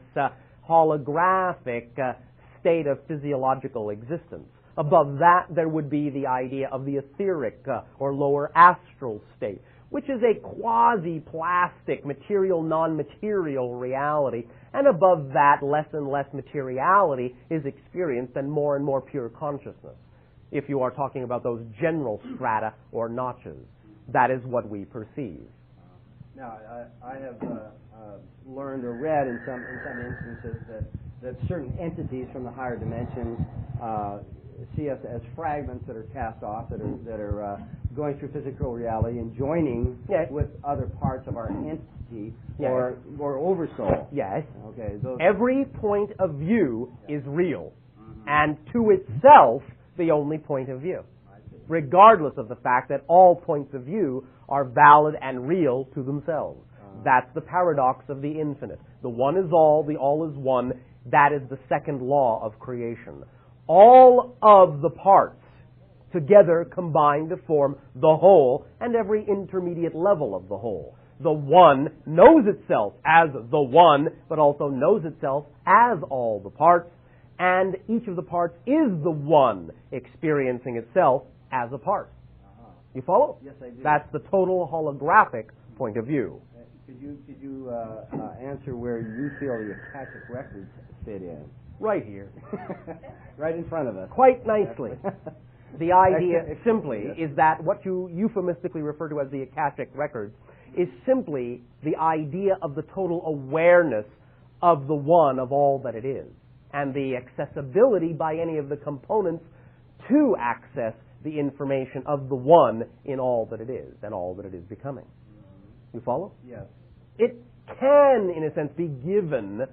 holographic state of physiological existence. Above that, there would be the idea of the etheric or lower astral state, which is a quasi-plastic, material, non-material reality. And above that, less and less materiality is experienced and more pure consciousness. If you are talking about those general strata or notches, that is what we perceive. Now, I have learned or read in some instances that certain entities from the higher dimensions see us as fragments that are cast off, that are going through physical reality and joining with other parts of our entity or oversoul. Yes. Okay. Every point of view is real, and to itself the only point of view, regardless of the fact that all points of view are valid and real to themselves. That's the paradox of the infinite. The one is all, the all is one. That is the second law of creation. All of the parts together combine to form the whole and every intermediate level of the whole. The one knows itself as the one, but also knows itself as all the parts, and each of the parts is the one experiencing itself as a part. You follow? Yes, I do. That's the total holographic point of view. Could you answer where you feel the Akashic records fit in? Right here. Right in front of us. Quite nicely. The idea simply is that what you euphemistically refer to as the Akashic records is simply the idea of the total awareness of the one of all that it is, and the accessibility by any of the components to access the information of the one in all that it is and all that it is becoming. You follow? Yes. It can, in a sense, be given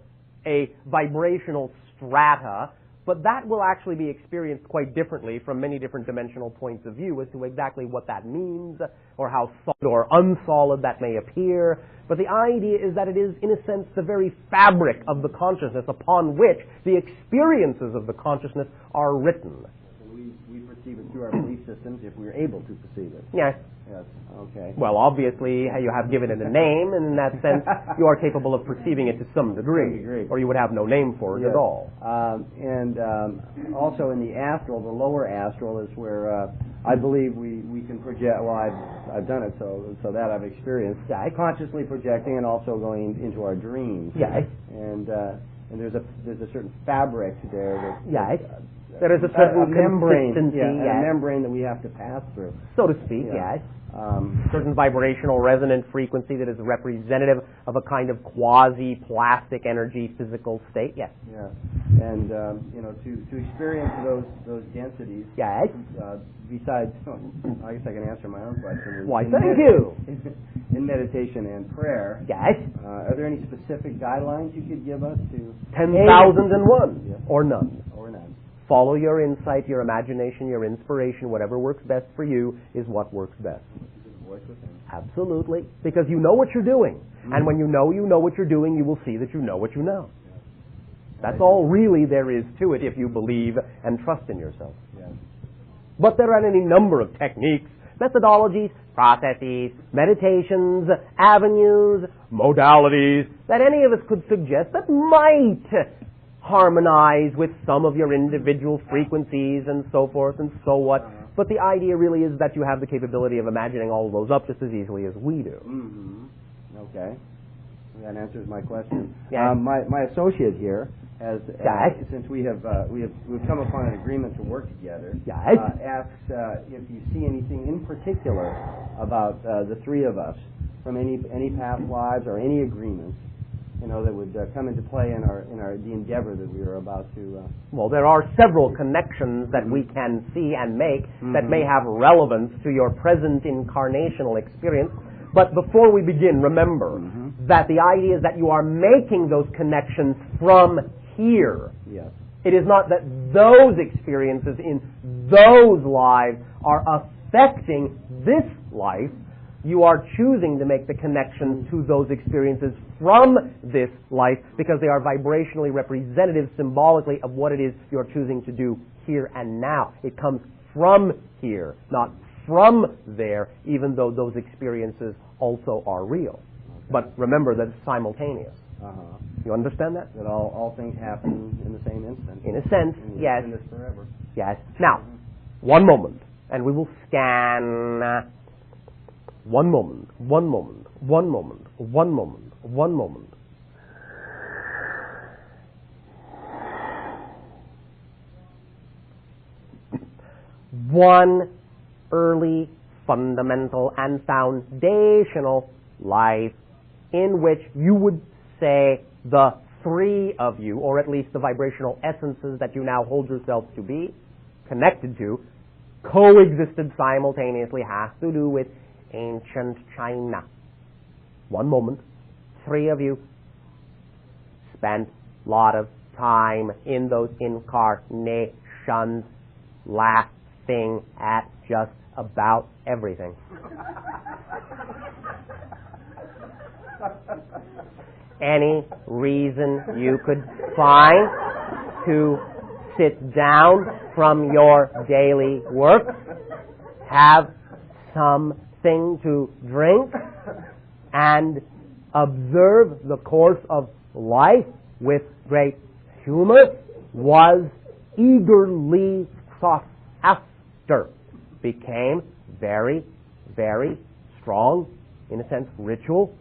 a vibrational strata, but that will actually be experienced quite differently from many different dimensional points of view as to exactly what that means or how solid or unsolid that may appear. But the idea is that it is, in a sense, the very fabric of the consciousness upon which the experiences of the consciousness are written. We perceive it through our belief systems if we're able to perceive it. Yes. Yes. Okay. Well, obviously, you have given it a name, and in that sense, you are capable of perceiving it to some degree, or you would have no name for it at all. Also in the astral, the lower astral is where I believe we can project. Well, I've done it, so that I've experienced. Consciously projecting and also going into our dreams. Yes. And there's a certain fabric there. Yes. There is a certain membrane, consistency, a membrane that we have to pass through, so to speak. Yes. Certain vibrational resonant frequency that is representative of a kind of quasi-plastic energy physical state. Yes. Yeah. And to experience those densities. Yes. Besides, I guess I can answer my own question. Why, thank you. In meditation and prayer. Yes. Are there any specific guidelines you could give us to 10,001 or none? Or none. Follow your insight, your imagination, your inspiration. Whatever works best for you is what works best. Absolutely. Because you know what you're doing. And when you know what you're doing, you will see that you know what you know. That's all really there is to it if you believe and trust in yourself. Yes. But there are any number of techniques, methodologies, processes, meditations, avenues, modalities that any of us could suggest that might harmonize with some of your individual frequencies and so forth and so what. But the idea really is that you have the capability of imagining all of those up just as easily as we do. Mm-hmm. Okay. That answers my question. Yes. My associate here has, since we've come upon an agreement to work together, asks if you see anything in particular about the three of us from any past lives or any agreements, that would come into play in the endeavor that we are about to. Well, there are several connections that we can see and make that may have relevance to your present incarnational experience. But before we begin, remember that the idea is that you are making those connections from here. Yes. It is not that those experiences in those lives are affecting this life. You are choosing to make the connections to those experiences from this life because they are vibrationally representative symbolically of what it is you're choosing to do here and now. It comes from here, not from there, even though those experiences also are real. But remember that it's simultaneous. You understand that? That all things happen in the same instant. In a sense, yes. And it's forever. Yes. Now, one moment, and we will scan. One moment, one moment, one moment, one moment, one moment. One early, fundamental, and foundational life in which you would say the three of you, or at least the vibrational essences that you now hold yourselves to be connected to, coexisted simultaneously, has to do with ancient China. One moment, three of you spent a lot of time in those incarnations laughing at just about everything. Any reason you could find to sit down from your daily work, have something to drink, and observe the course of life with great humor was eagerly sought after, became very, very strong, in a sense, ritual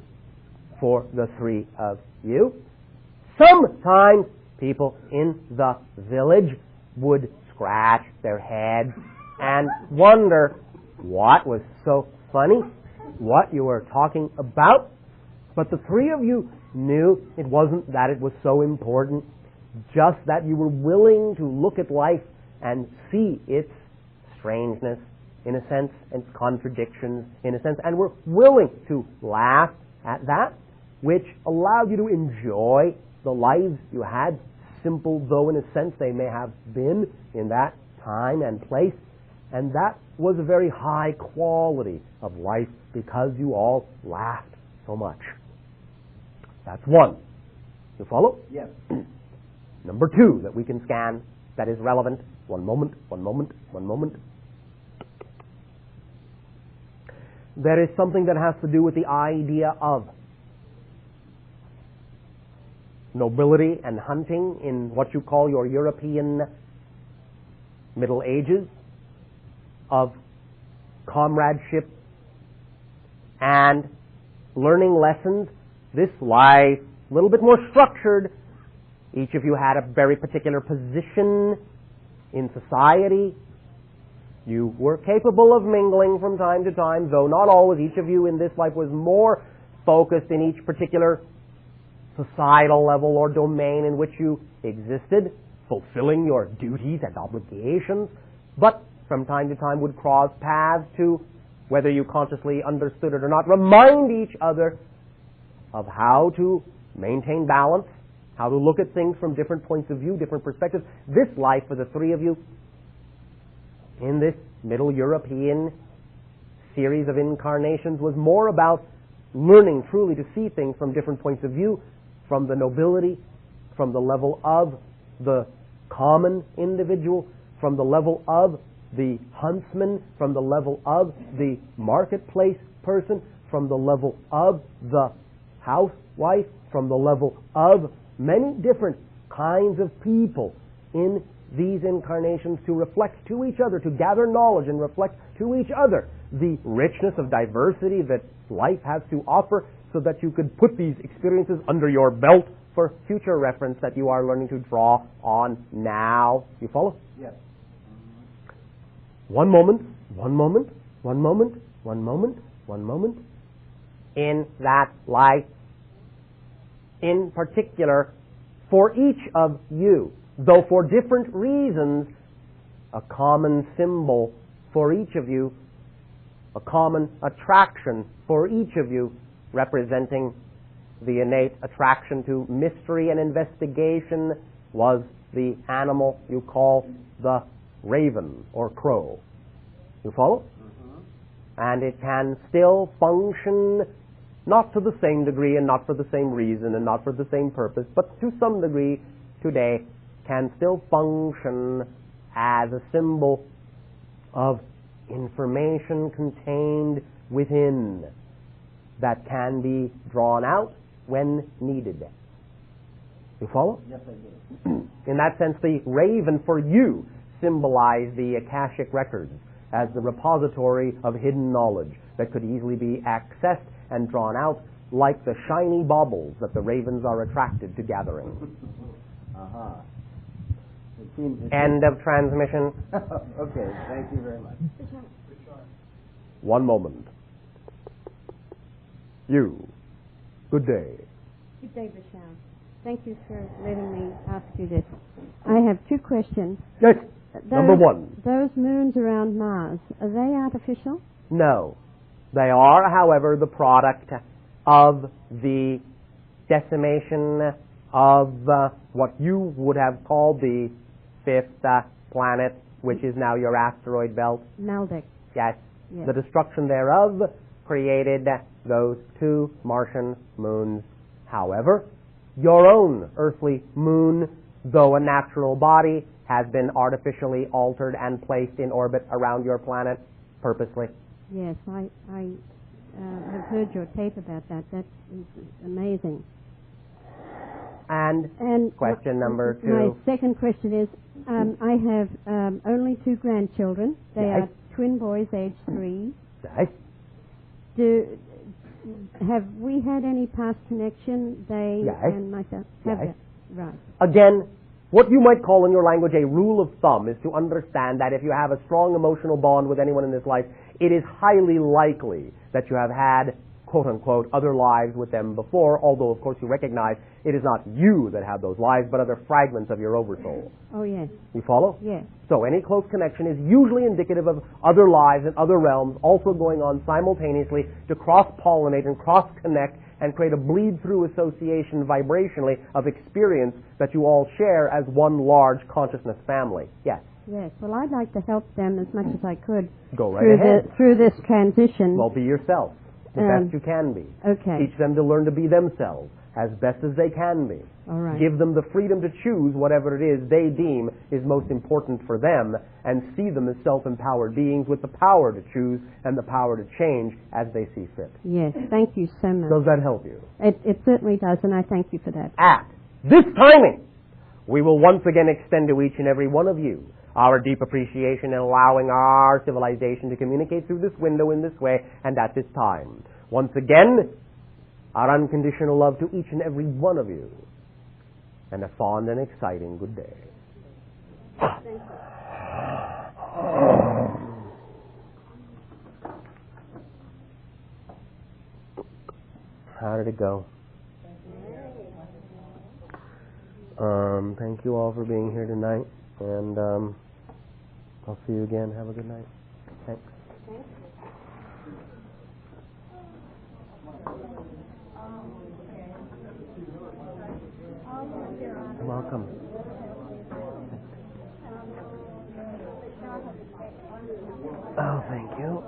for the three of you. Sometimes people in the village would scratch their heads and wonder what was so funny, what you were talking about. But the three of you knew it wasn't that it was so important, just that you were willing to look at life and see its strangeness, in a sense, and contradictions, in a sense, and were willing to laugh at that, which allowed you to enjoy the lives you had, simple though in a sense they may have been in that time and place. And that was a very high quality of life because you all laughed so much. That's one. You follow? Yes. Number two that we can scan that is relevant. One moment, one moment, one moment. There is something that has to do with the idea of nobility and hunting in what you call your European Middle Ages, of comradeship and learning lessons. This life, a little bit more structured. Each of you had a very particular position in society. You were capable of mingling from time to time, though not always. Each of you in this life was more focused in each particular societal level or domain in which you existed, fulfilling your duties and obligations, but from time to time would cross paths to, whether you consciously understood it or not, remind each other of how to maintain balance, how to look at things from different points of view, different perspectives. This life for the three of you in this Middle European series of incarnations was more about learning truly to see things from different points of view, from the nobility, from the level of the common individual, from the level of the huntsman, from the level of the marketplace person, from the level of the housewife, from the level of many different kinds of people in these incarnations, to reflect to each other, to gather knowledge and reflect to each other the richness of diversity that life has to offer, so that you could put these experiences under your belt for future reference that you are learning to draw on now. You follow? Yes. One moment, one moment, one moment, one moment, one moment. In that life, in particular, for each of you, though for different reasons, a common symbol for each of you, a common attraction for each of you, representing the innate attraction to mystery and investigation, was the animal you call the raven or crow. You follow? And it can still function not to the same degree and not for the same reason and not for the same purpose, but to some degree today can still function as a symbol of information contained within that can be drawn out when needed. You follow? Yes, I do. In that sense, the raven for you symbolize the Akashic records as the repository of hidden knowledge that could easily be accessed and drawn out like the shiny baubles that the ravens are attracted to gathering. End of transmission. Okay, thank you very much. One moment. You. Good day. Good day, Bashar. Thank you for letting me ask you this. I have two questions. Yes. Number one. Those moons around Mars, are they artificial? No. They are, however, the product of the decimation of what you would have called the fifth planet, which is now your asteroid belt. Maldek. Yes. Yes. The destruction thereof created those two Martian moons. However, your own earthly moon, though a natural body, has been artificially altered and placed in orbit around your planet purposely. Yes, I have heard your tape about that. That is amazing. And question number two. My second question is, I have only two grandchildren. They are twin boys, age 3. Yes. Have we had any past connection, they and myself? Have Yes. they? Right. Again, what you might call in your language a rule of thumb is to understand that if you have a strong emotional bond with anyone in this life, it is highly likely that you have had, quote-unquote, other lives with them before, although, of course, you recognize it is not you that have those lives, but other fragments of your oversoul. Oh, yes. You follow? Yes. So any close connection is usually indicative of other lives and other realms also going on simultaneously to cross-pollinate and cross-connect and create a bleed-through association vibrationally of experience that you all share as one large consciousness family. Yes. Yes. Well, I'd like to help them as much as I could Go right ahead. through this transition. Well, be yourself, the best you can be. Okay. Teach them to learn to be themselves as best as they can be. All right. Give them the freedom to choose whatever it is they deem is most important for them and see them as self-empowered beings with the power to choose and the power to change as they see fit. Yes. Thank you so much. Does that help you? It certainly does, and I thank you for that. At this timing, we will once again extend to each and every one of you our deep appreciation in allowing our civilization to communicate through this window in this way and at this time. Once again, our unconditional love to each and every one of you. And a fond and exciting good day. Thank you. How did it go? Thank you all for being here tonight, and I'll see you again. Have a good night. Thanks. Welcome. Oh, thank you.